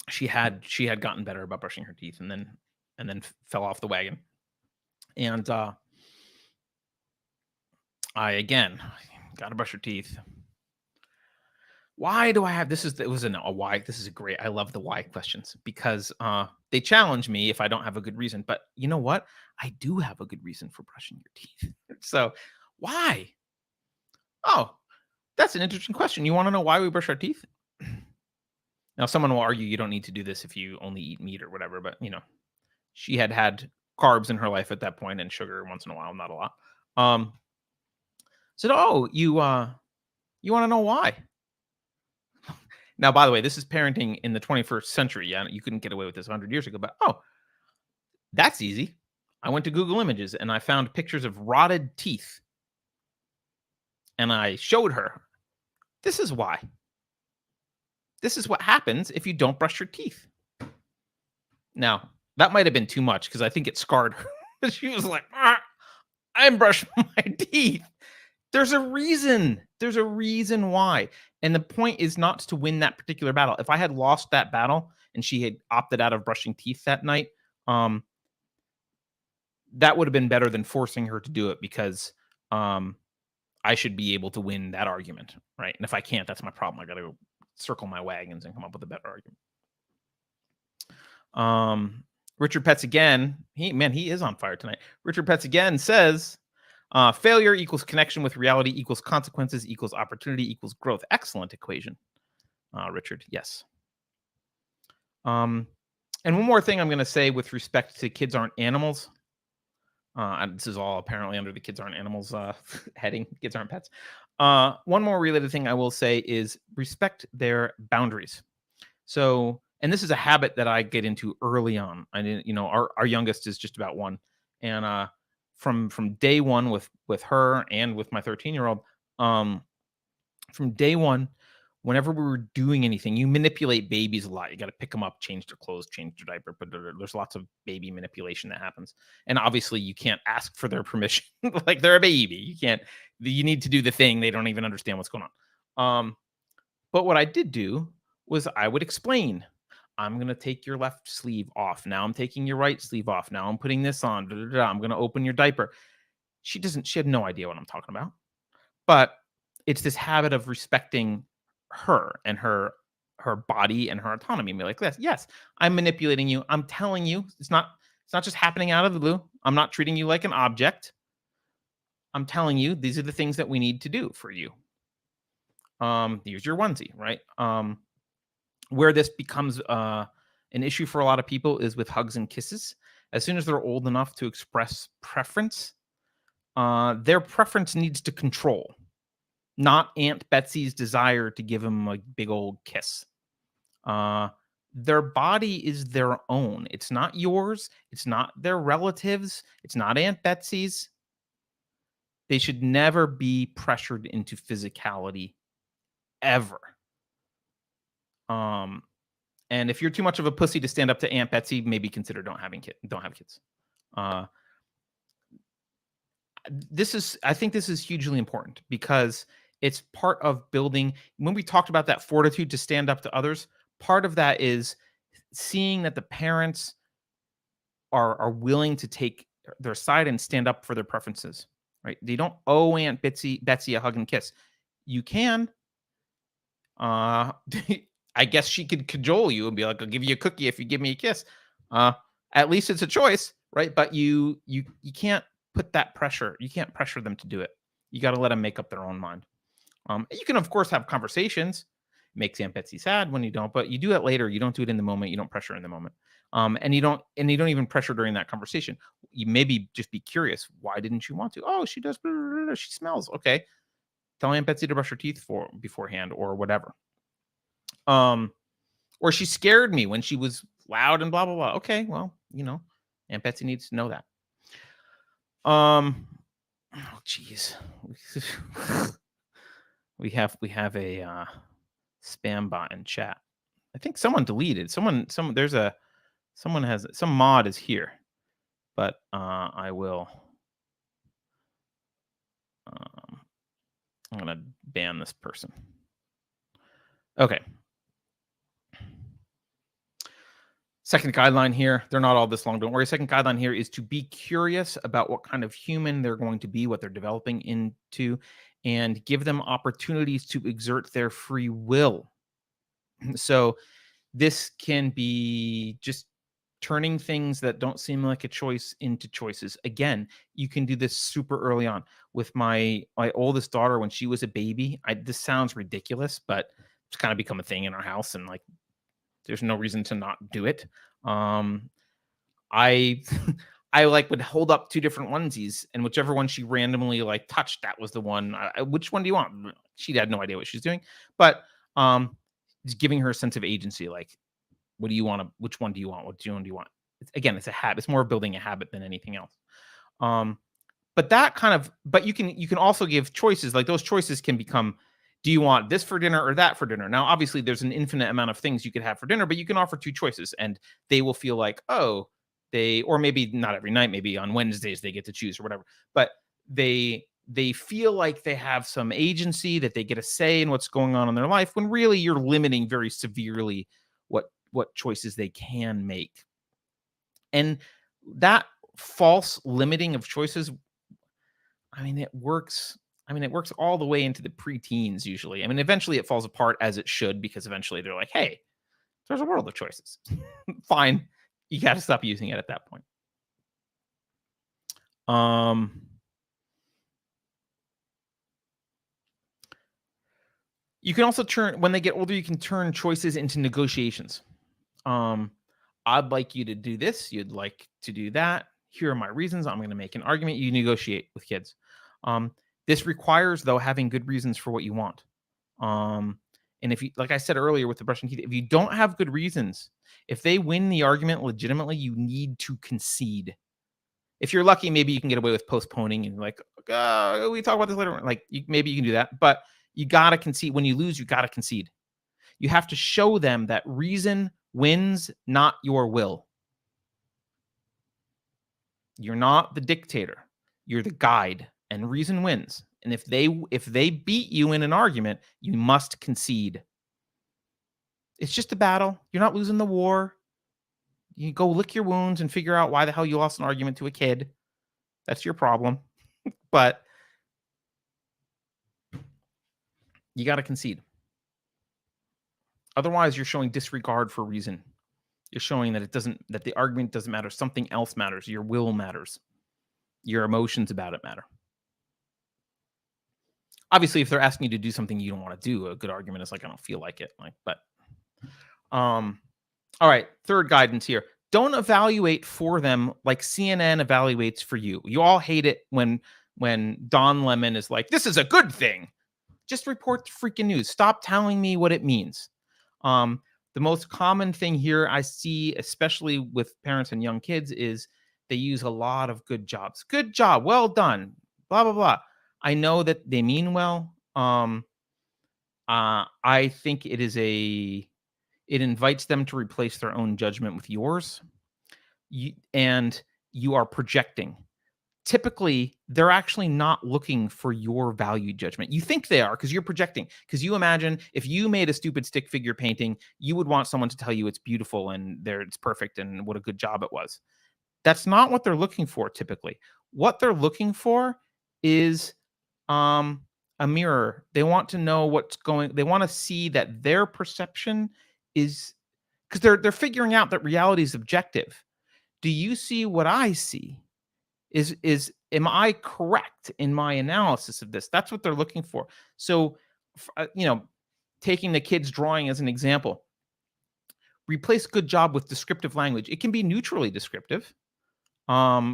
She had gotten better about brushing her teeth, and then fell off the wagon. And I again gotta brush her teeth. Why do I have this? It was a why. This is a great. I love the why questions because they challenge me if I don't have a good reason. But you know what? I do have a good reason for brushing your teeth. So why? Oh, that's an interesting question. You want to know why we brush our teeth? Now, someone will argue you don't need to do this if you only eat meat or whatever. But she had carbs in her life at that point and sugar once in a while, not a lot. Said, oh, you want to know why? Now, by the way, this is parenting in the 21st century. Yeah, you couldn't get away with this 100 years ago, but that's easy. I went to Google Images and I found pictures of rotted teeth. And I showed her, this is why. This is what happens if you don't brush your teeth. Now, that might have been too much because I think it scarred her. She was like, I'm brushing my teeth. There's a reason. There's a reason why. And the point is not to win that particular battle. If I had lost that battle and she had opted out of brushing teeth that night, that would have been better than forcing her to do it because I should be able to win that argument, right? And if I can't, that's my problem. I got to go circle my wagons and come up with a better argument. Richard Petz again. He is on fire tonight. Richard Petz again says, failure equals connection with reality equals consequences equals opportunity equals growth. Excellent equation, Richard. Yes. And one more thing I'm going to say with respect to kids aren't animals. This is all apparently under the kids aren't animals heading. Kids aren't pets. One more related thing I will say is respect their boundaries. So, and this is a habit that I get into early on. I didn't, our youngest is just about 1, and from day one with her and with my 13-year-old, from day one, whenever we were doing anything, you manipulate babies a lot. You got to pick them up, change their clothes, change their diaper, but there's lots of baby manipulation that happens. And obviously you can't ask for their permission. Like, they're a baby. You need to do the thing. They don't even understand what's going on. But what I did do was I would explain, I'm going to take your left sleeve off. Now I'm taking your right sleeve off. Now I'm putting this on. I'm going to open your diaper. She had no idea what I'm talking about. But it's this habit of respecting her and her body and her autonomy. And be like, yes, I'm manipulating you. I'm telling you, it's not just happening out of the blue. I'm not treating you like an object. I'm telling you, these are the things that we need to do for you. Here's your onesie, right? Where this becomes an issue for a lot of people is with hugs and kisses. As soon as they're old enough to express preference, their preference needs to control, not Aunt Betsy's desire to give him a big old kiss. Their body is their own. It's not yours. It's not their relatives. It's not Aunt Betsy's. They should never be pressured into physicality ever. And if you're too much of a pussy to stand up to Aunt Betsy, maybe consider don't have kids. I think this is hugely important because it's part of building. When we talked about that fortitude to stand up to others, part of that is seeing that the parents are willing to take their side and stand up for their preferences, right? They don't owe Aunt Betsy a hug and kiss. You can, uh, I guess she could cajole you and be like, "I'll give you a cookie if you give me a kiss." Uh, at least it's a choice, right? But you can't put that pressure. You can't pressure them to do it. You got to let them make up their own mind. You can of course have conversations. Makes Aunt Betsy sad when you don't, but you do it later. You don't do it in the moment. You don't pressure in the moment. And you don't even pressure during that conversation. You maybe just be curious. Why didn't you want to? Oh, she does. Blah, blah, blah, she smells. Okay. Tell Aunt Betsy to brush her teeth for beforehand or whatever. Um, or she scared me when she was loud and blah blah blah. Okay, well, Aunt Betsy needs to know that. Oh jeez. we have a spam bot in chat. I think someone deleted. Some mod is here. But I will I'm going to ban this person. Okay. Second guideline here, they're not all this long, don't worry. Second guideline here is to be curious about what kind of human they're going to be, what they're developing into, and give them opportunities to exert their free will. So this can be just turning things that don't seem like a choice into choices. Again, you can do this super early on. With my oldest daughter, when she was a baby, this sounds ridiculous, but it's kind of become a thing in our house, and like there's no reason to not do it. I I like would hold up two different onesies, and whichever one she randomly like touched, that was the one. Which one do you want? She had no idea what she's doing, but just giving her a sense of agency. Like, what do you want? Which one do you want? What one do you want? Again, it's a habit. It's more of building a habit than anything else. But you can also give choices. Like those choices can become, do you want this for dinner or that for dinner? Now, obviously, there's an infinite amount of things you could have for dinner, but you can offer two choices, and they will feel like, oh, or maybe not every night, maybe on Wednesdays they get to choose or whatever. But they feel like they have some agency, that they get a say in what's going on in their life, when really you're limiting very severely what choices they can make. And that false limiting of choices, it works. It works all the way into the preteens usually. Eventually it falls apart, as it should, because eventually they're like, hey, there's a world of choices. Fine. You got to stop using it at that point. You can also when they get older, you can turn choices into negotiations. I'd like you to do this. You'd like to do that. Here are my reasons. I'm going to make an argument. You negotiate with kids. This requires, though, having good reasons for what you want. And if you, like I said earlier with the brushing teeth, if you don't have good reasons, if they win the argument legitimately, you need to concede. If you're lucky, maybe you can get away with postponing and like, we talk about this later. Like maybe you can do that, but you got to concede. When you lose, you got to concede. You have to show them that reason wins, not your will. You're not the dictator. You're the guide, and reason wins. And if they beat you in an argument, you must concede. It's just a battle. You're not losing the war. You go lick your wounds and figure out why the hell you lost an argument to a kid. That's your problem. But you got to concede. Otherwise, you're showing disregard for reason. You're showing that that the argument doesn't matter. Something else matters. Your will matters. Your emotions about it matter. Obviously, if they're asking you to do something you don't want to do, a good argument is like, I don't feel like it. All right. Third guidance here. Don't evaluate for them like CNN evaluates for you. You all hate it when Don Lemon is like, this is a good thing. Just report the freaking news. Stop telling me what it means. The most common thing here I see, especially with parents and young kids, is they use a lot of good jobs. Good job. Well done. Blah, blah, blah. I know that they mean well. I think it invites them to replace their own judgment with yours. You are projecting. typically they're actually not looking for your value judgment. You think they are because you're projecting. Because you imagine if you made a stupid stick figure painting, you would want someone to tell you it's beautiful and it's perfect and what a good job it was. That's not what they're looking for typically. What they're looking for is um a mirror. They want to know what's going, they want to see that their perception is, because they're figuring out that reality is objective. Do you see what I see? Is am I correct in my analysis of this? That's what they're looking for. So, taking the kids drawing as an example, replace good job with descriptive language. It can be neutrally descriptive,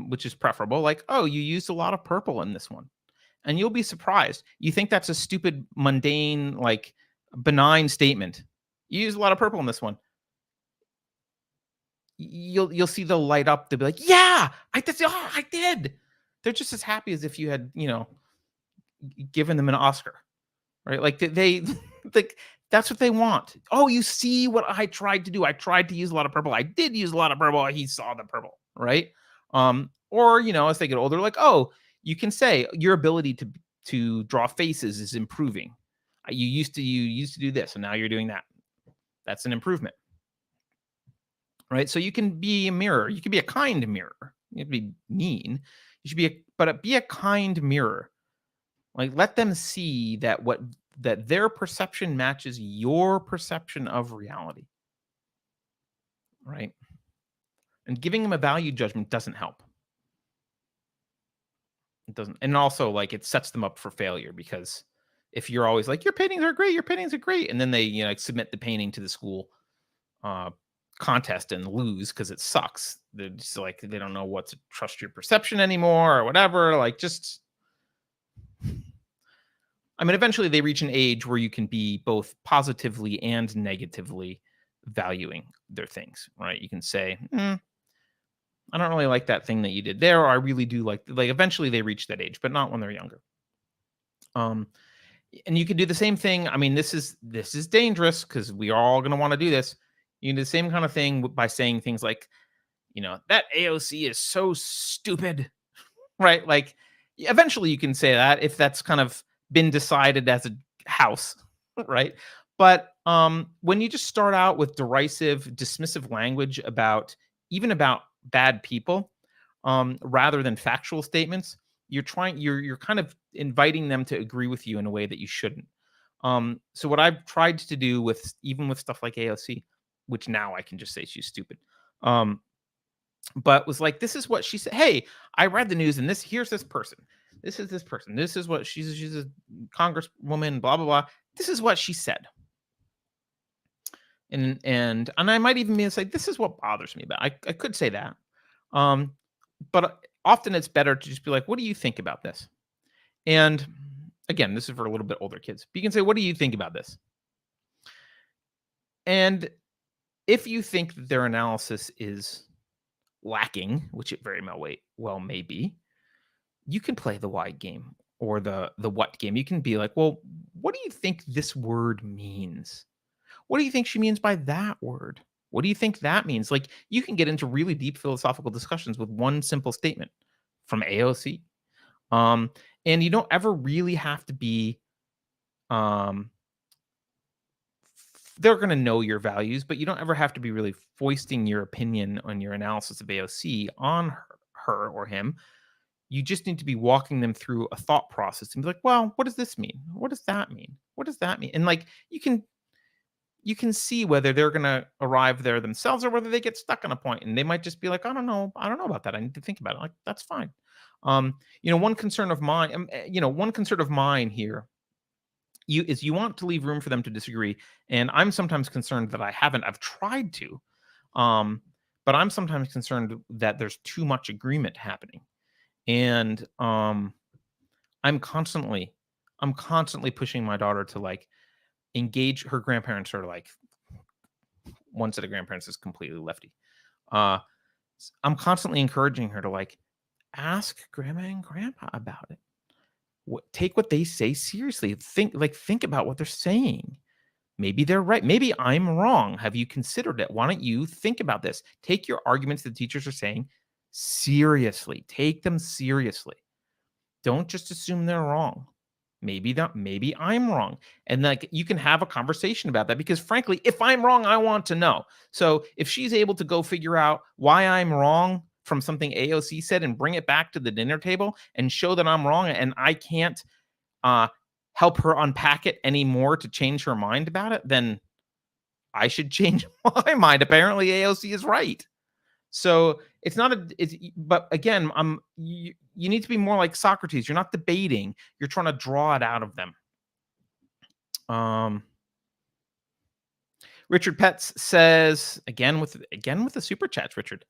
which is preferable. Like, oh, you used a lot of purple in this one, and you'll be surprised. You think that's a stupid, mundane, like benign statement. You use a lot of purple in this one. You'll see they'll light up. They'll be like, "Yeah, I did." They're just as happy as if you had, given them an Oscar, right? Like they like that's what they want. Oh, you see what I tried to do? I tried to use a lot of purple. I did use a lot of purple. He saw the purple, right? Or as they get older, like, oh, you can say your ability to draw faces is improving. You used to do this, and now you're doing that. That's an improvement. Right? So you can be a mirror. You can be a kind mirror. You can be mean. You should be a kind mirror. Like let them see that their perception matches your perception of reality. Right? And giving them a value judgment doesn't help. It doesn't. And also like it sets them up for failure, because if you're always like, your paintings are great, and then they, submit the painting to the school contest and lose because it sucks. They're just like, they don't know what to trust your perception anymore or whatever. Like, just, I mean, eventually they reach an age where you can be both positively and negatively valuing their things, right? You can say, I don't really like that thing that you did there, or I really do like eventually they reach that age, but not when they're younger. And you can do the same thing. I mean, this is dangerous because we are all going to want to do this. You can do the same kind of thing by saying things like, that AOC is so stupid, right? Like, eventually you can say that if that's kind of been decided as a house, right? But when you just start out with derisive, dismissive language about bad people, rather than factual statements, you're kind of inviting them to agree with you in a way that you shouldn't. So what I've tried to do with stuff like AOC, which now I can just say she's stupid, but was like, this is what she said. Hey, I read the news, and here's this person. This is this person. This is what she's a congresswoman. Blah blah blah. This is what she said. And I might even be like, this is what bothers me about. I could say that, but often it's better to just be like, what do you think about this? And again, this is for a little bit older kids. But you can say, what do you think about this? And if you think that their analysis is lacking, which it very well may be, you can play the why game or the what game. You can be like, well, what do you think this word means? What do you think she means by that word? What do you think that means? Like, you can get into really deep philosophical discussions with one simple statement from AOC. And you don't ever really have to be, they're going to know your values, but you don't ever have to be really foisting your opinion on your analysis of AOC on her or him. You just need to be walking them through a thought process and be like, well, what does this mean? What does that mean? What does that mean? And like, you can see whether they're going to arrive there themselves or whether they get stuck on a point, and they might just be like, I don't know about that. I need to think about it. Like, that's fine. One concern of mine here is you want to leave room for them to disagree. And I'm sometimes concerned that I've tried to, but I'm sometimes concerned that there's too much agreement happening. And I'm constantly pushing my daughter to like engage. Her grandparents are like, one set of grandparents is completely lefty. I'm constantly encouraging her to like ask grandma and grandpa about it. Take what they say seriously. Think about what they're saying. Maybe they're right. Maybe I'm wrong. Have you considered it? Why don't you think about this? Take your arguments the teachers are saying seriously. Take them seriously. Don't just assume they're wrong. Maybe I'm wrong. And like you can have a conversation about that because frankly, if I'm wrong, I want to know. So if she's able to go figure out why I'm wrong from something AOC said and bring it back to the dinner table and show that I'm wrong and I can't uh help her unpack it anymore to change her mind about it, then I should change my mind. Apparently AOC is right. So it's not a it's but again, you need to be more like Socrates. You're not debating, you're trying to draw it out of them. Um Richard Petz says again with the super chats, Richard.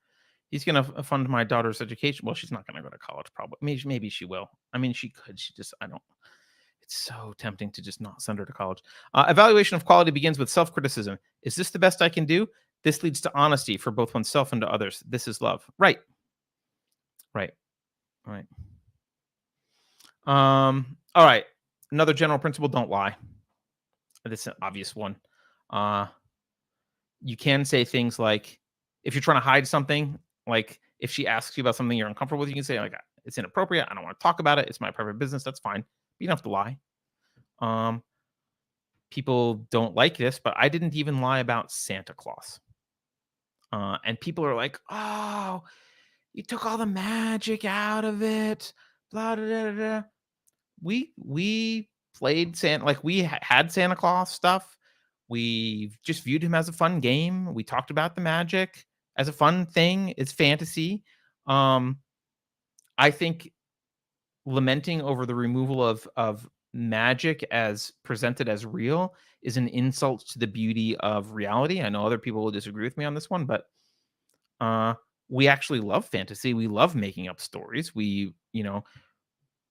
He's gonna fund my daughter's education. Well, she's not gonna go to college, probably. Maybe she will. I mean, she could. She just I don't. It's so tempting to just not send her to college. Evaluation of quality begins with self-criticism. Is this the best I can do? This leads to honesty for both oneself and to others. This is love. Right. Right. Right. All right. Another general principle: don't lie. This is an obvious one. Uh, you can say things like, if you're trying to hide something, like if she asks you about something you're uncomfortable with, you can say like, it's inappropriate. I don't want to talk about it. It's my private business. That's fine. But you don't have to lie. People don't like this, but I didn't even lie about Santa Claus. And people are like, oh, you took all the magic out of it. Blah, blah, blah, blah. We played Santa, like we had Santa Claus stuff. We just viewed him as a fun game. We talked about the magic as a fun thing. It's fantasy. I think lamenting over the removal of magic as presented as real is an insult to the beauty of reality. I know other people will disagree with me on this one, but we actually love fantasy. We love making up stories. We,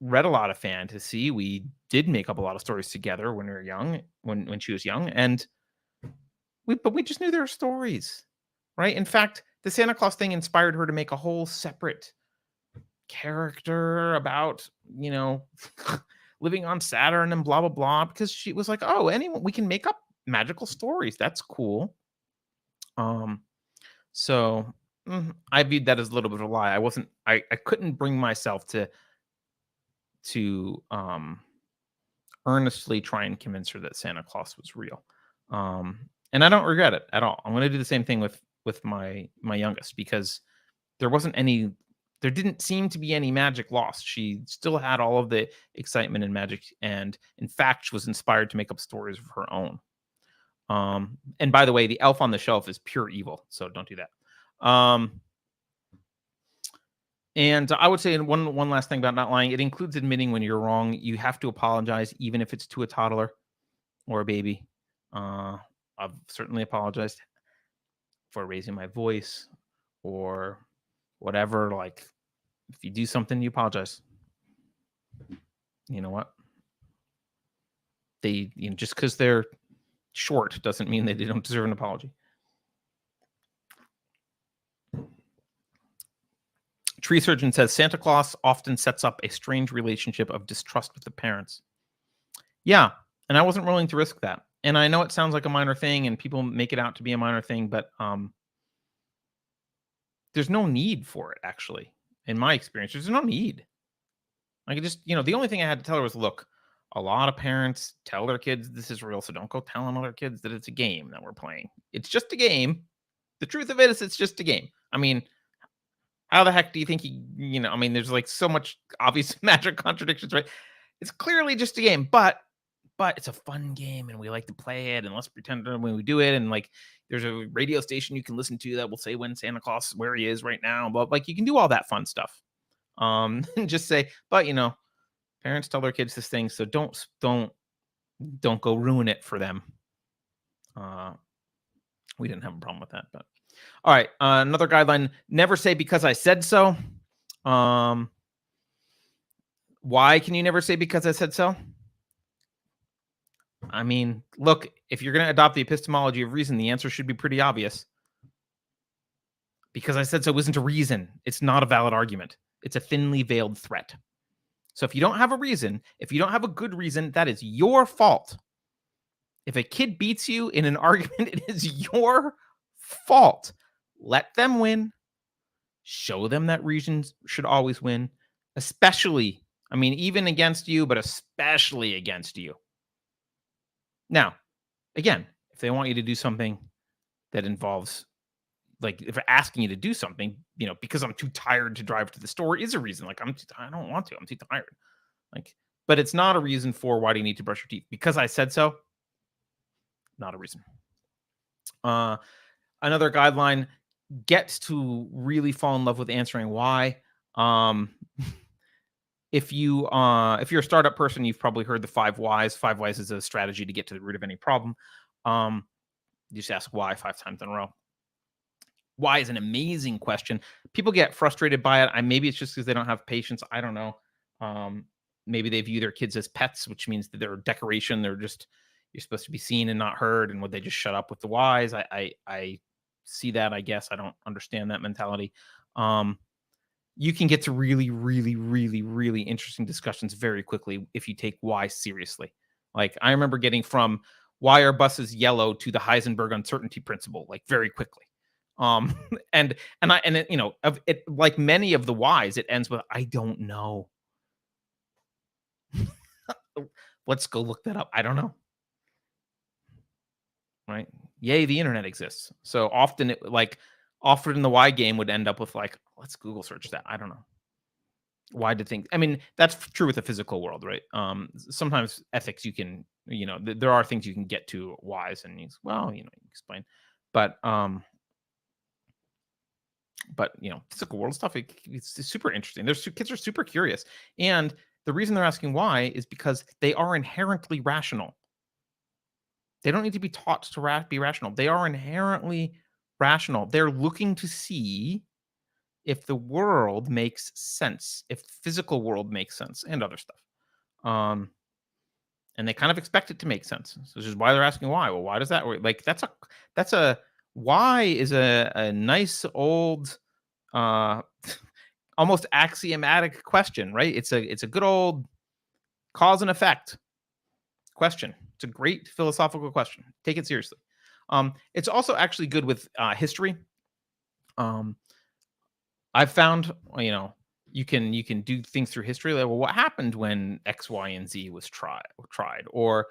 read a lot of fantasy. We did make up a lot of stories together when we were young, when she was young, and we just knew there were stories, right? In fact, the Santa Claus thing inspired her to make a whole separate character about, living on Saturn and blah blah blah, because she was like, oh, anyone, we can make up magical stories. That's cool. So I viewed that as a little bit of a lie. I couldn't bring myself to earnestly try and convince her that Santa Claus was real. And I don't regret it at all. I'm going to do the same thing with my youngest, because there didn't seem to be any magic lost. She still had all of the excitement and magic, and in fact, she was inspired to make up stories of her own. And by the way, the elf on the shelf is pure evil, so don't do that. And I would say one last thing about not lying: it includes admitting when you're wrong. You have to apologize, even if it's to a toddler or a baby. I've certainly apologized for raising my voice or whatever. Like, if you do something, you apologize. You know what? They, just because they're short doesn't mean that they don't deserve an apology. Tree Surgeon says Santa Claus often sets up a strange relationship of distrust with the parents. Yeah, and I wasn't willing to risk that. And I know it sounds like a minor thing, and people make it out to be a minor thing, but there's no need for it, actually. In my experience, there's no need. I could just, the only thing I had to tell her was, look, a lot of parents tell their kids this is real, so don't go telling other kids that it's a game that we're playing. It's just a game. The truth of it is it's just a game. I mean, how the heck do you think there's like so much obvious magic contradictions, right? It's clearly just a game, but it's a fun game and we like to play it, and let's pretend when we do it. And like, there's a radio station you can listen to that will say when Santa Claus, where he is right now, but like, you can do all that fun stuff. And just say, but parents tell their kids this thing, so don't go ruin it for them. We didn't have a problem with that, but all right. Another guideline: never say because I said so. Why can you never say because I said so? I mean, look, if you're going to adopt the epistemology of reason, the answer should be pretty obvious. Because I said so isn't a reason. It's not a valid argument. It's a thinly veiled threat. So if you don't have a reason, if you don't have a good reason, that is your fault. If a kid beats you in an argument, it is your fault. Let them win. Show them that reasons should always win, especially, I mean, even against you, but especially against you. Now, again, if they want you to do something that involves, like, if they're asking you to do something, because I'm too tired to drive to the store is a reason. Like, I don't want to. I'm too tired. Like, but it's not a reason for why do you need to brush your teeth? Because I said so. Not a reason. Uh, Another guideline: get to really fall in love with answering why. Um, if you're a startup person, you've probably heard the 5 whys. 5 whys is a strategy to get to the root of any problem. Um, you just ask why 5 times in a row. Why is an amazing question. People get frustrated by it. Maybe it's just because they don't have patience. I don't know. Um, Maybe they view their kids as pets, which means that they're a decoration. You're supposed to be seen and not heard. And would they just shut up with the whys? I see that. I guess I don't understand that mentality. You can get to really, really, really, really interesting discussions very quickly if you take why seriously. Like, I remember getting from why are buses yellow to the Heisenberg uncertainty principle, like, very quickly. Um, and it, of it, like many of the whys, it ends with I don't know. Let's go look that up. I don't know. Right? Yay, the internet exists. So often often in the why game would end up with, like, let's Google search that. I don't know. Why did things, I mean, that's true with the physical world, right? Sometimes ethics, you can, there are things you can get to whys and well, you explain. But physical world stuff, it's super interesting. Kids are super curious. And the reason they're asking why is because they are inherently rational. They don't need to be taught to be rational. They are inherently rational. They're looking to see if the world makes sense, if the physical world makes sense, and other stuff. And they kind of expect it to make sense. So this is why they're asking why. Well, why does that work? Like, that's a why is a nice old uh almost axiomatic question, right? It's a good old cause and effect question. It's a great philosophical question. Take it seriously. It's also actually good with history. Um, I've found, you can do things through history. Like, well, what happened when X, Y, and Z was tried, or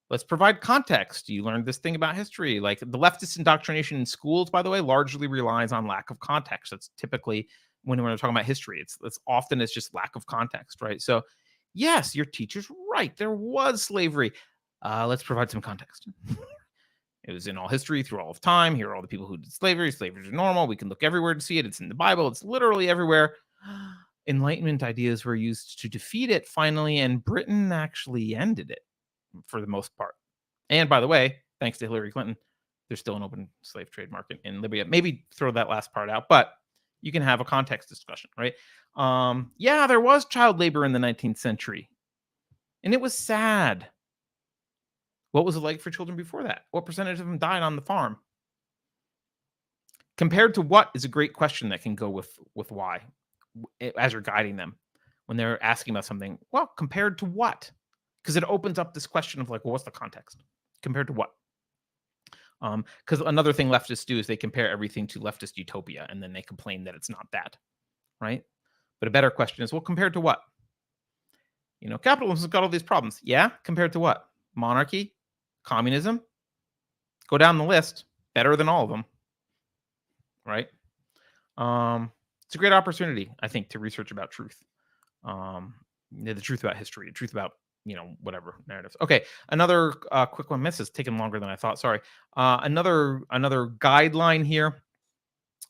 let's provide context. You learned this thing about history. Like, the leftist indoctrination in schools, by the way, largely relies on lack of context. That's typically when we're talking about history. It's just lack of context, right? So, yes, your teacher's right. There was slavery. Let's provide some context. It was in all history through all of time. Here are all the people who did slavery. Slavery is normal. We can look everywhere to see it. It's in the Bible. It's literally everywhere. Enlightenment ideas were used to defeat it finally, and Britain actually ended it for the most part. And by the way, thanks to Hillary Clinton, there's still an open slave trade market in Libya. Maybe throw that last part out, but you can have a context discussion, right? Yeah, there was child labor in the 19th century, and it was sad. What was it like for children before that? What percentage of them died on the farm? Compared to what is a great question that can go with why as you're guiding them when they're asking about something. Well, compared to what? Because it opens up this question of, like, well, what's the context? Compared to what? Because another thing leftists do is they compare everything to leftist utopia, and then they complain that it's not that, right? But a better question is, well, compared to what? Capitalism's got all these problems. Yeah, compared to what? Monarchy, communism. Go down the list. Better than all of them, right? It's a great opportunity, I think, to research about truth. The truth about history, the truth about, whatever narratives. Okay, another quick one. This is taking longer than I thought. Sorry. Another guideline here.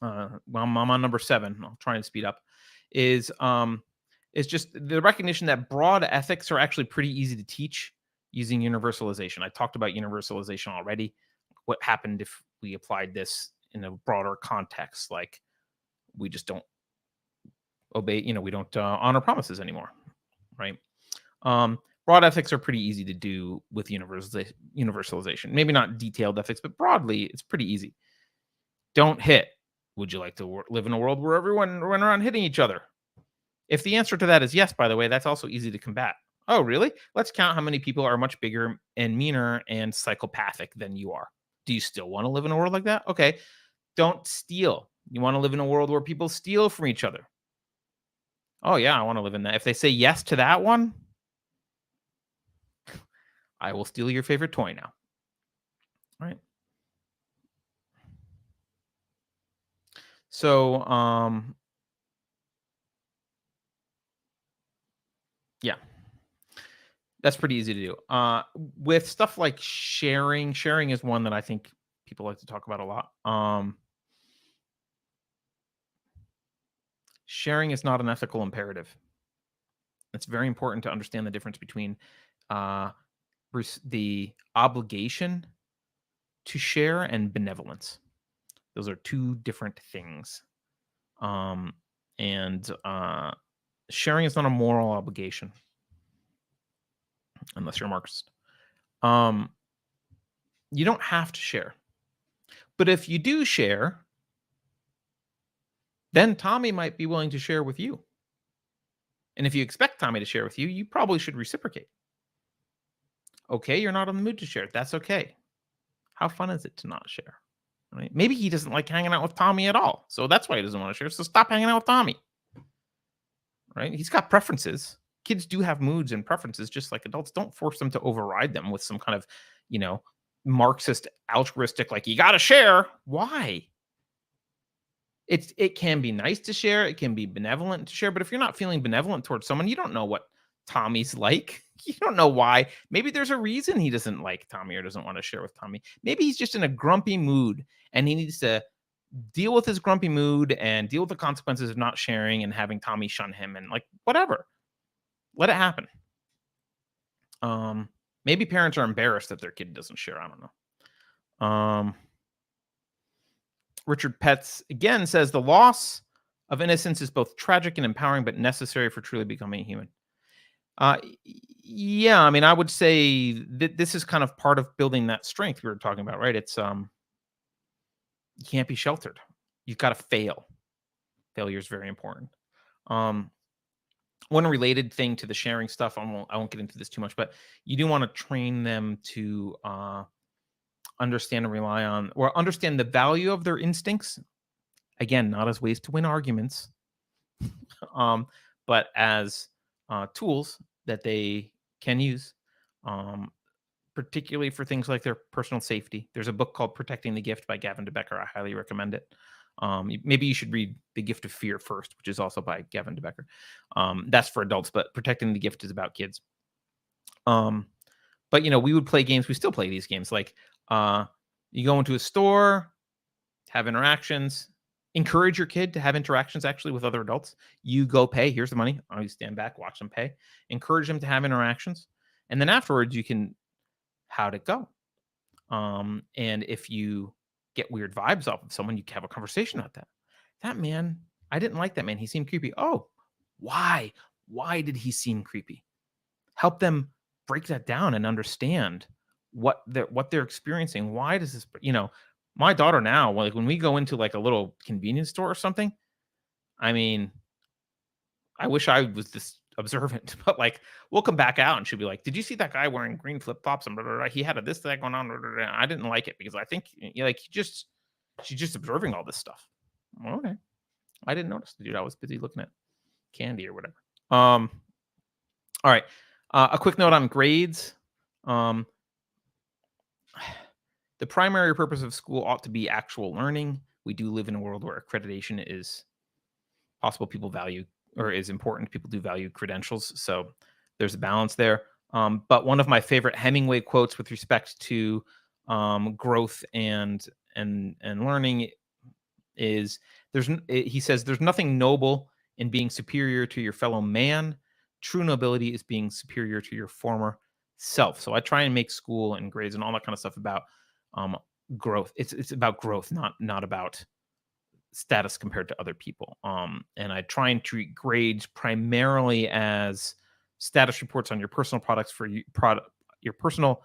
Well, I'm on number 7. I'll try and speed up. Is just the recognition that broad ethics are actually pretty easy to teach using universalization. I talked about universalization already. What happened if we applied this in a broader context? Like, we just don't obey, we don't honor promises anymore, right? Broad ethics are pretty easy to do with universalization. Maybe not detailed ethics, but broadly, it's pretty easy. Don't hit. Would you like to live in a world where everyone run around hitting each other? If the answer to that is yes, by the way, that's also easy to combat. Oh, really? Let's count how many people are much bigger and meaner and psychopathic than you are. Do you still want to live in a world like that? Okay. Don't steal. You want to live in a world where people steal from each other. Oh, yeah, I want to live in that. If they say yes to that one, I will steal your favorite toy now. Right. So, yeah, that's pretty easy to do. With stuff like sharing is one that I think people like to talk about a lot. Sharing is not an ethical imperative. It's very important to understand the difference between uh, the obligation to share and benevolence. Those are two different things. Um, and sharing is not a moral obligation unless you're a Marxist. Um, you don't have to share. But if you do share, then Tommy might be willing to share with you. And if you expect Tommy to share with you, you probably should reciprocate. Okay, you're not in the mood to share. That's okay. How fun is it to not share? Right? Maybe he doesn't like hanging out with Tommy at all. So that's why he doesn't want to share. So stop hanging out with Tommy. Right? He's got preferences. Kids do have moods and preferences just like adults. Don't force them to override them with some kind of, you know, Marxist altruistic, like, you got to share. Why? It can be nice to share, it can be benevolent to share, but if you're not feeling benevolent towards someone, you don't know what Tommy's like. You don't know why. Maybe there's a reason he doesn't like Tommy or doesn't want to share with Tommy. Maybe he's just in a grumpy mood and he needs to deal with his grumpy mood and deal with the consequences of not sharing and having Tommy shun him and, like, whatever. Let it happen. Maybe parents are embarrassed that their kid doesn't share. I don't know. Richard Petz again says the loss of innocence is both tragic and empowering, but necessary for truly becoming human. Yeah, I mean, I would say that this is kind of part of building that strength we were talking about, right? It's you can't be sheltered. You've got to fail. Failure is very important. Um, one related thing to the sharing stuff, I won't get into this too much, but you do want to train them to understand and rely on, or understand the value of their instincts. Again, not as ways to win arguments, but as tools that they can use, particularly for things like their personal safety. There's a book called Protecting the Gift by Gavin DeBecker. I highly recommend it. Maybe you should read The Gift of Fear first, which is also by Gavin DeBecker. That's for adults, but Protecting the Gift is about kids. But, we would play games. We still play these games. Like, you go into a store, have interactions, encourage your kid to have interactions actually with other adults. You go pay. Here's the money. You stand back, watch them pay. Encourage them to have interactions. And then afterwards, you can, how'd it go? And if you get weird vibes off of someone, you can have a conversation about that. That man, I didn't like that man. He seemed creepy. Oh, why? Why did he seem creepy? Help them break that down and understand what they're experiencing. Why does this, my daughter now, like, when we go into like a little convenience store or something, I mean, I wish I was this observant, but like, we'll come back out and she'll be like, "Did you see that guy wearing green flip flops and blah, blah, blah, he had this thing going on? Blah, blah, blah. I didn't like it because I think, like, she's just observing all this stuff." Okay, I didn't notice, dude. I was busy looking at candy or whatever. All right, a quick note on grades. The primary purpose of school ought to be actual learning. We do live in a world where accreditation is possible. People value, or is important. People do value credentials. So there's a balance there. But one of my favorite Hemingway quotes with respect to growth and learning is he says, "There's nothing noble in being superior to your fellow man. True nobility is being superior to your former self." So I try and make school and grades and all that kind of stuff about growth. It's about growth, not about status compared to other people. And I try and treat grades primarily as status reports on your personal products for your personal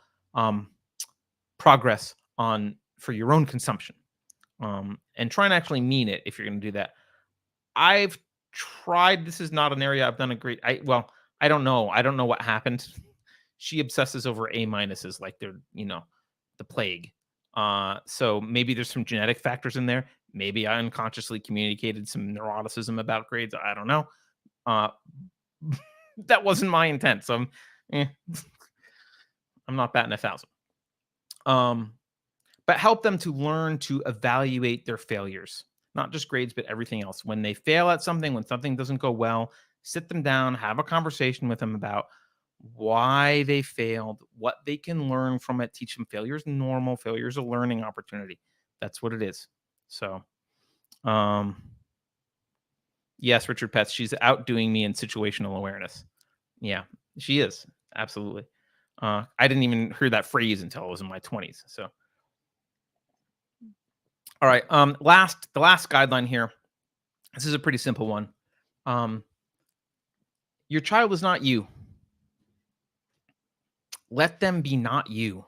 progress for your own consumption. And try and actually mean it if you're going to do that. I've tried. This is not an area I've done a great. I don't know. I don't know what happened. She obsesses over A minuses like they're, the plague. So maybe there's some genetic factors in there. Maybe I unconsciously communicated some neuroticism about grades. I don't know. Uh, that wasn't my intent. So eh, I'm not batting 1,000. Um, but help them to learn to evaluate their failures, not just grades, but everything else. When they fail at something, when something doesn't go well, sit them down, have a conversation with them about why they failed, what they can learn from it. Teach them failure is normal, failure is a learning opportunity. That's what it is. So, um, yes, Richard Pets, she's outdoing me in situational awareness. Yeah, she is. Absolutely. I didn't even hear that phrase until I was in my 20s. So, all right. The last guideline here. This is a pretty simple one. Um, your child is not you. Let them be not you.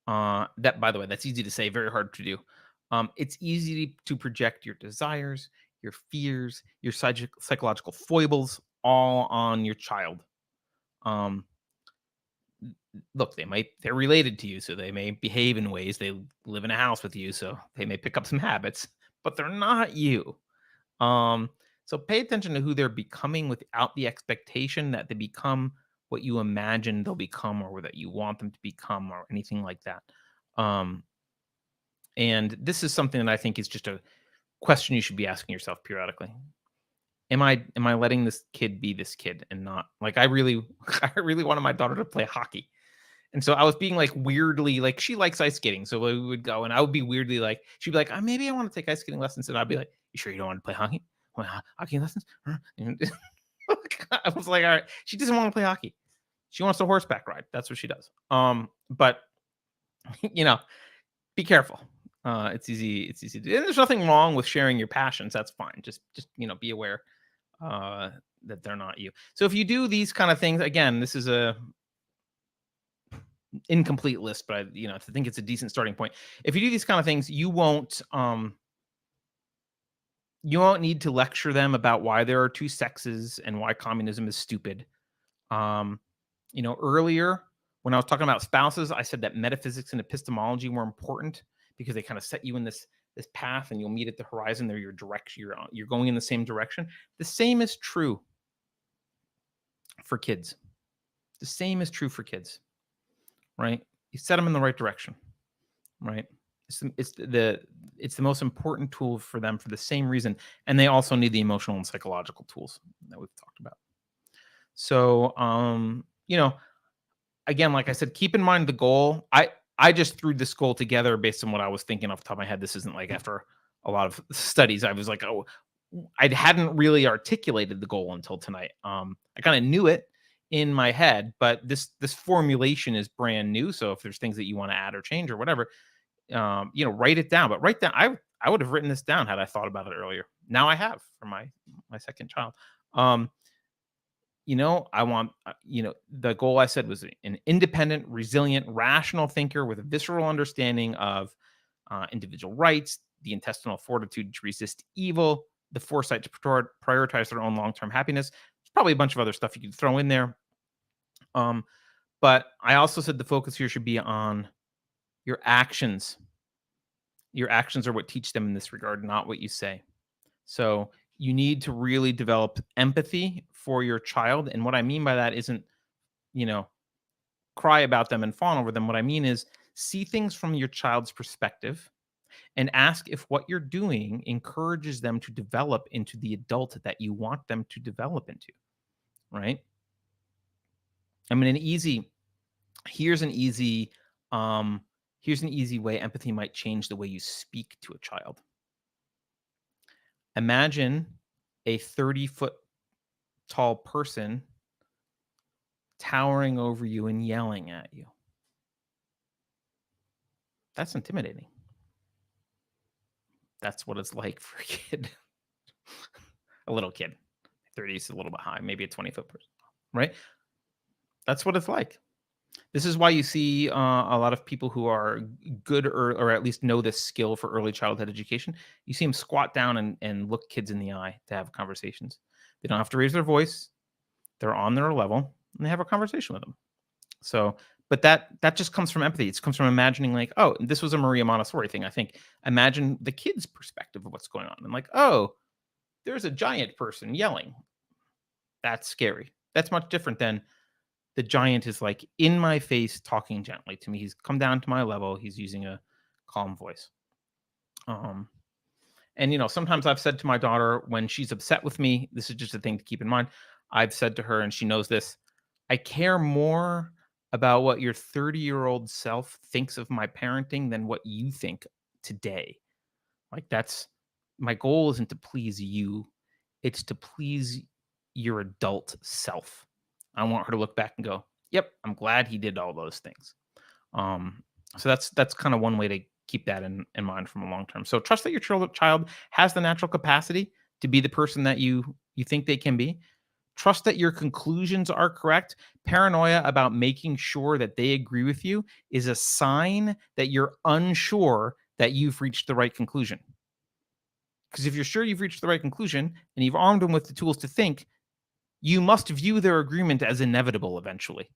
That, by the way, that's easy to say, very hard to do. It's easy to project your desires, your fears, your psychological foibles all on your child. Um, Look, they're related to you, so they may behave in ways. They live in a house with you, so they may pick up some habits, but they're not you. Um, so pay attention to who they're becoming without the expectation that they become what you imagine they'll become or that you want them to become or anything like that. Um, and this is something that I think is just a question you should be asking yourself periodically. Am I letting this kid be this kid and not like I really I really wanted my daughter to play hockey. And so I was being like weirdly like she likes ice skating. So we would go and I would be weirdly like she'd be like, maybe I want to take ice skating lessons. And I'd be like, you sure you don't want to play hockey? Hockey lessons? Huh?" And I was like, all right, she doesn't want to play hockey. She wants to horseback ride. That's what she does. But you know, be careful. It's easy to, and there's nothing wrong with sharing your passions. That's fine. Just be aware uh that they're not you. So if you do these kind of things, again, this is a incomplete list, but I think it's a decent starting point. If you do these kind of things, you won't need to lecture them about why there are two sexes and why communism is stupid. Um, earlier when I was talking about spouses, I said that metaphysics and epistemology were important because they kind of set you in this path, and you'll meet at the horizon. They're your direction. You're going in the same direction. The same is true for kids. The same is true for kids, right? You set them in the right direction, right? It's the most important tool for them for the same reason, and they also need the emotional and psychological tools that we've talked about. So, again, like I said, keep in mind the goal. I just threw this goal together based on what I was thinking off the top of my head. This isn't like after a lot of studies. I was like, oh, I hadn't really articulated the goal until tonight. I kind of knew it in my head, but this formulation is brand new. So if there's things that you want to add or change or whatever, write it down. But write down. I would have written this down had I thought about it earlier. Now I have for my second child. Um, I want, the goal I said was an independent, resilient, rational thinker with a visceral understanding of individual rights, the intestinal fortitude to resist evil, the foresight to prioritize their own long term happiness. There's probably a bunch of other stuff you could throw in there. But I also said the focus here should be on your actions. Your actions are what teach them in this regard, not what you say. So you need to really develop empathy for your child. And what I mean by that isn't, you know, cry about them and fawn over them. What I mean is see things from your child's perspective and ask if what you're doing encourages them to develop into the adult that you want them to develop into, right? I mean, here's an easy, um, here's an easy way empathy might change the way you speak to a child. Imagine a 30-foot tall person towering over you and yelling at you. That's intimidating. That's what it's like for a kid, a little kid. 30 is a little bit high, maybe a 20-foot person, right? That's what it's like. This is why you see a lot of people who are good or at least know this skill for early childhood education. You see them squat down and look kids in the eye to have conversations. They don't have to raise their voice. They're on their level and they have a conversation with them. So, But that just comes from empathy. It comes from imagining like, oh, this was a Maria Montessori thing. I think imagine the kid's perspective of what's going on, and like, oh, there's a giant person yelling. That's scary. That's much different than the giant is like in my face talking gently to me. He's come down to my level. He's using a calm voice. And sometimes I've said to my daughter when she's upset with me, this is just a thing to keep in mind. I've said to her, and she knows this, I care more about what your 30-year-old self thinks of my parenting than what you think today. Like that's my goal isn't to please you. It's to please your adult self. I want her to look back and go, yep, I'm glad he did all those things. So that's kind of one way to keep that in mind from a long term. So trust that your child has the natural capacity to be the person that you think they can be. Trust that your conclusions are correct. Paranoia about making sure that they agree with you is a sign that you're unsure that you've reached the right conclusion. Because if you're sure you've reached the right conclusion and you've armed them with the tools to think, you must view their agreement as inevitable eventually.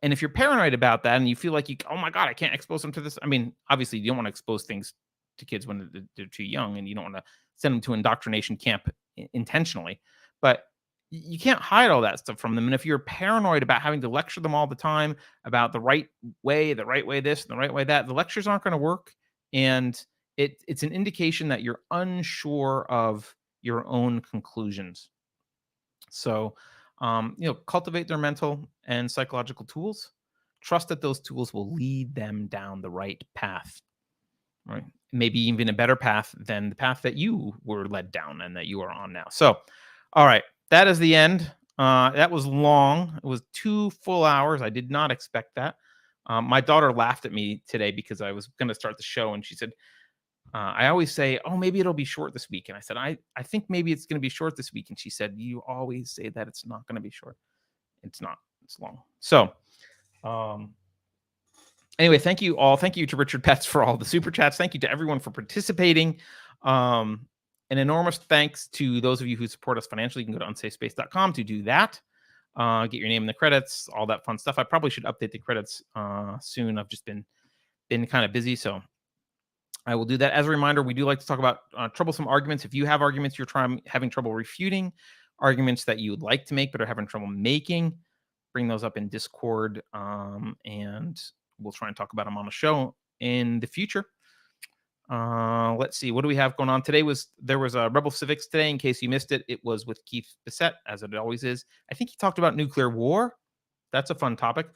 And if you're paranoid about that and you feel like oh my God, I can't expose them to this. I mean, obviously you don't want to expose things to kids when they're too young, and you don't want to send them to indoctrination camp intentionally, but you can't hide all that stuff from them. And if you're paranoid about having to lecture them all the time about the right way this, and the right way that, the lectures aren't going to work. And it's an indication that you're unsure of your own conclusions. So, cultivate their mental and psychological tools. Trust that those tools will lead them down the right path, right? Maybe even a better path than the path that you were led down and that you are on now. So, all right, that is the end. That was long. It was 2 full hours. I did not expect that. My daughter laughed at me today because I was going to start the show, and she said, I always say, oh, maybe it'll be short this week. And I said, I think maybe it's going to be short this week. And she said, you always say that it's not going to be short. It's not. It's long. So anyway, thank you all. Thank you to Richard Petz for all the super chats. Thank you to everyone for participating. An enormous thanks to those of you who support us financially. You can go to unsafespace.com to do that. Get your name in the credits, all that fun stuff. I probably should update the credits soon. I've just been kind of busy, so I will do that. As a reminder, we do like to talk about troublesome arguments. If you have arguments you're having trouble refuting, arguments that you would like to make but are having trouble making, bring those up in Discord, and we'll try and talk about them on the show in the future. Let's see. What do we have going on? There was a Rebel Civics today. In case you missed it, it was with Keith Bissett, as it always is. I think he talked about nuclear war. That's a fun topic.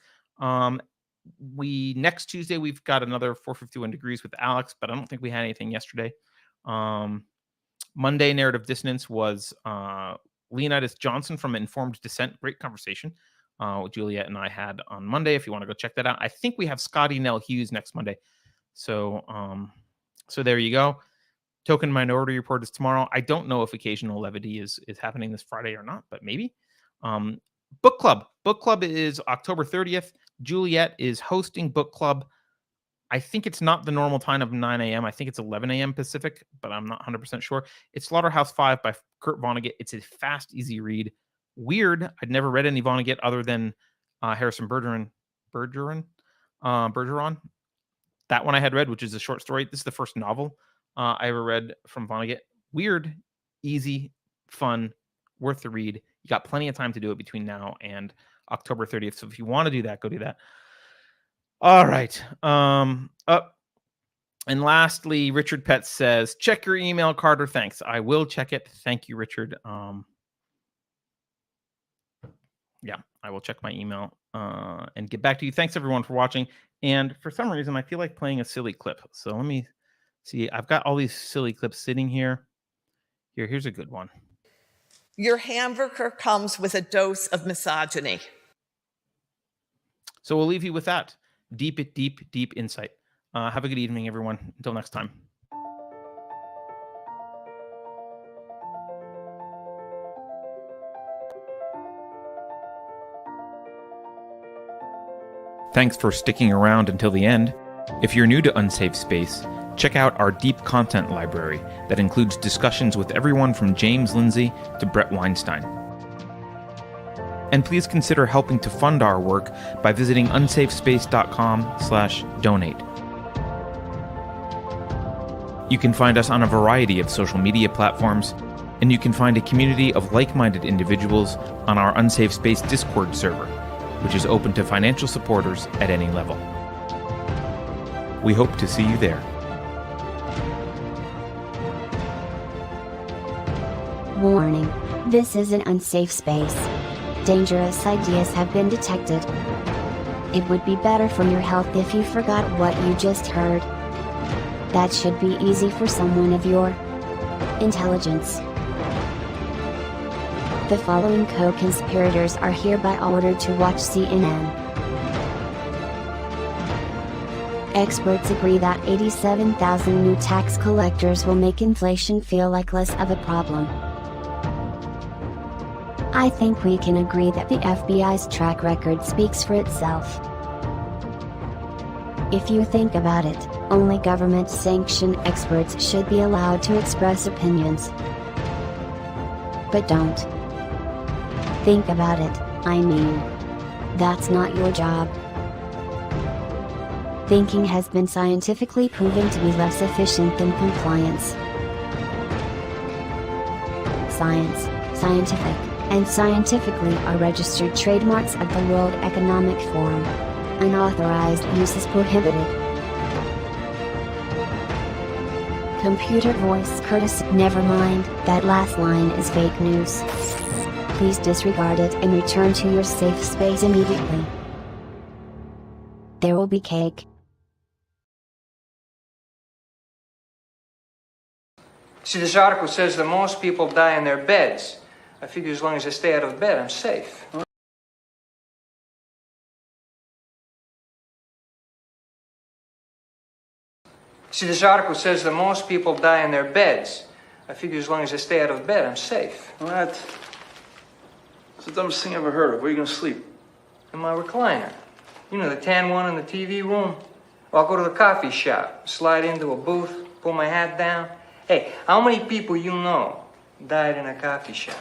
Next Tuesday we've got another 451 degrees with Alex, but I don't think we had anything yesterday. Monday narrative dissonance was Leonidas Johnson from Informed Dissent. Great conversation Juliet and I had on Monday. If you want to go check that out, I think we have Scotty Nell Hughes next Monday. So there you go. Token Minority Report is tomorrow. I don't know if Occasional Levity is happening this Friday or not, but maybe. Book Club is October 30th. Juliet is hosting book club. I think it's not the normal time of 9 a.m. I think it's 11 a.m. Pacific, but I'm not 100% sure. It's Slaughterhouse 5 by Kurt Vonnegut. It's a fast, easy read. Weird. I'd never read any Vonnegut other than Harrison Bergeron. That one I had read, which is a short story. This is the first novel I ever read from Vonnegut. Weird, easy, fun, worth the read. You got plenty of time to do it between now and October 30th. So if you want to do that, go do that. All right. And lastly, Richard Petz says, check your email, Carter. Thanks. I will check it. Thank you, Richard. Yeah, I will check my email and get back to you. Thanks, everyone, for watching. And for some reason, I feel like playing a silly clip. So let me see. I've got all these silly clips sitting here. Here's a good one. Your hamburger comes with a dose of misogyny. So we'll leave you with that. Deep insight. Have a good evening, everyone. Until next time. Thanks for sticking around until the end. If you're new to Unsafe Space, check out our deep content library that includes discussions with everyone from James Lindsay to Brett Weinstein. And please consider helping to fund our work by visiting unsafespace.com/donate. You can find us on a variety of social media platforms, and you can find a community of like-minded individuals on our Unsafe Space Discord server, which is open to financial supporters at any level. We hope to see you there. Warning. This is an unsafe space. Dangerous ideas have been detected. It would be better for your health if you forgot what you just heard. That should be easy for someone of your intelligence. The following co-conspirators are hereby ordered to watch CNN. Experts agree that 87,000 new tax collectors will make inflation feel like less of a problem. I think we can agree that the FBI's track record speaks for itself. If you think about it, only government-sanctioned experts should be allowed to express opinions. But don't. Think about it, I mean. That's not your job. Thinking has been scientifically proven to be less efficient than compliance. Science, scientific, and scientifically are registered trademarks of the World Economic Forum. Unauthorized use is prohibited. Computer voice courtesy. Never mind, that last line is fake news. Please disregard it and return to your safe space immediately. There will be cake. See, this article says that most people die in their beds. I figure as long as I stay out of bed, I'm safe. See, this article says that most people die in their beds. I figure as long as I stay out of bed, I'm safe. What? It's the dumbest thing I ever heard of. Where are you gonna sleep? In my recliner. You know, the tan one in the TV room? Well, I'll go to the coffee shop, slide into a booth, pull my hat down. Hey, how many people you know died in a coffee shop?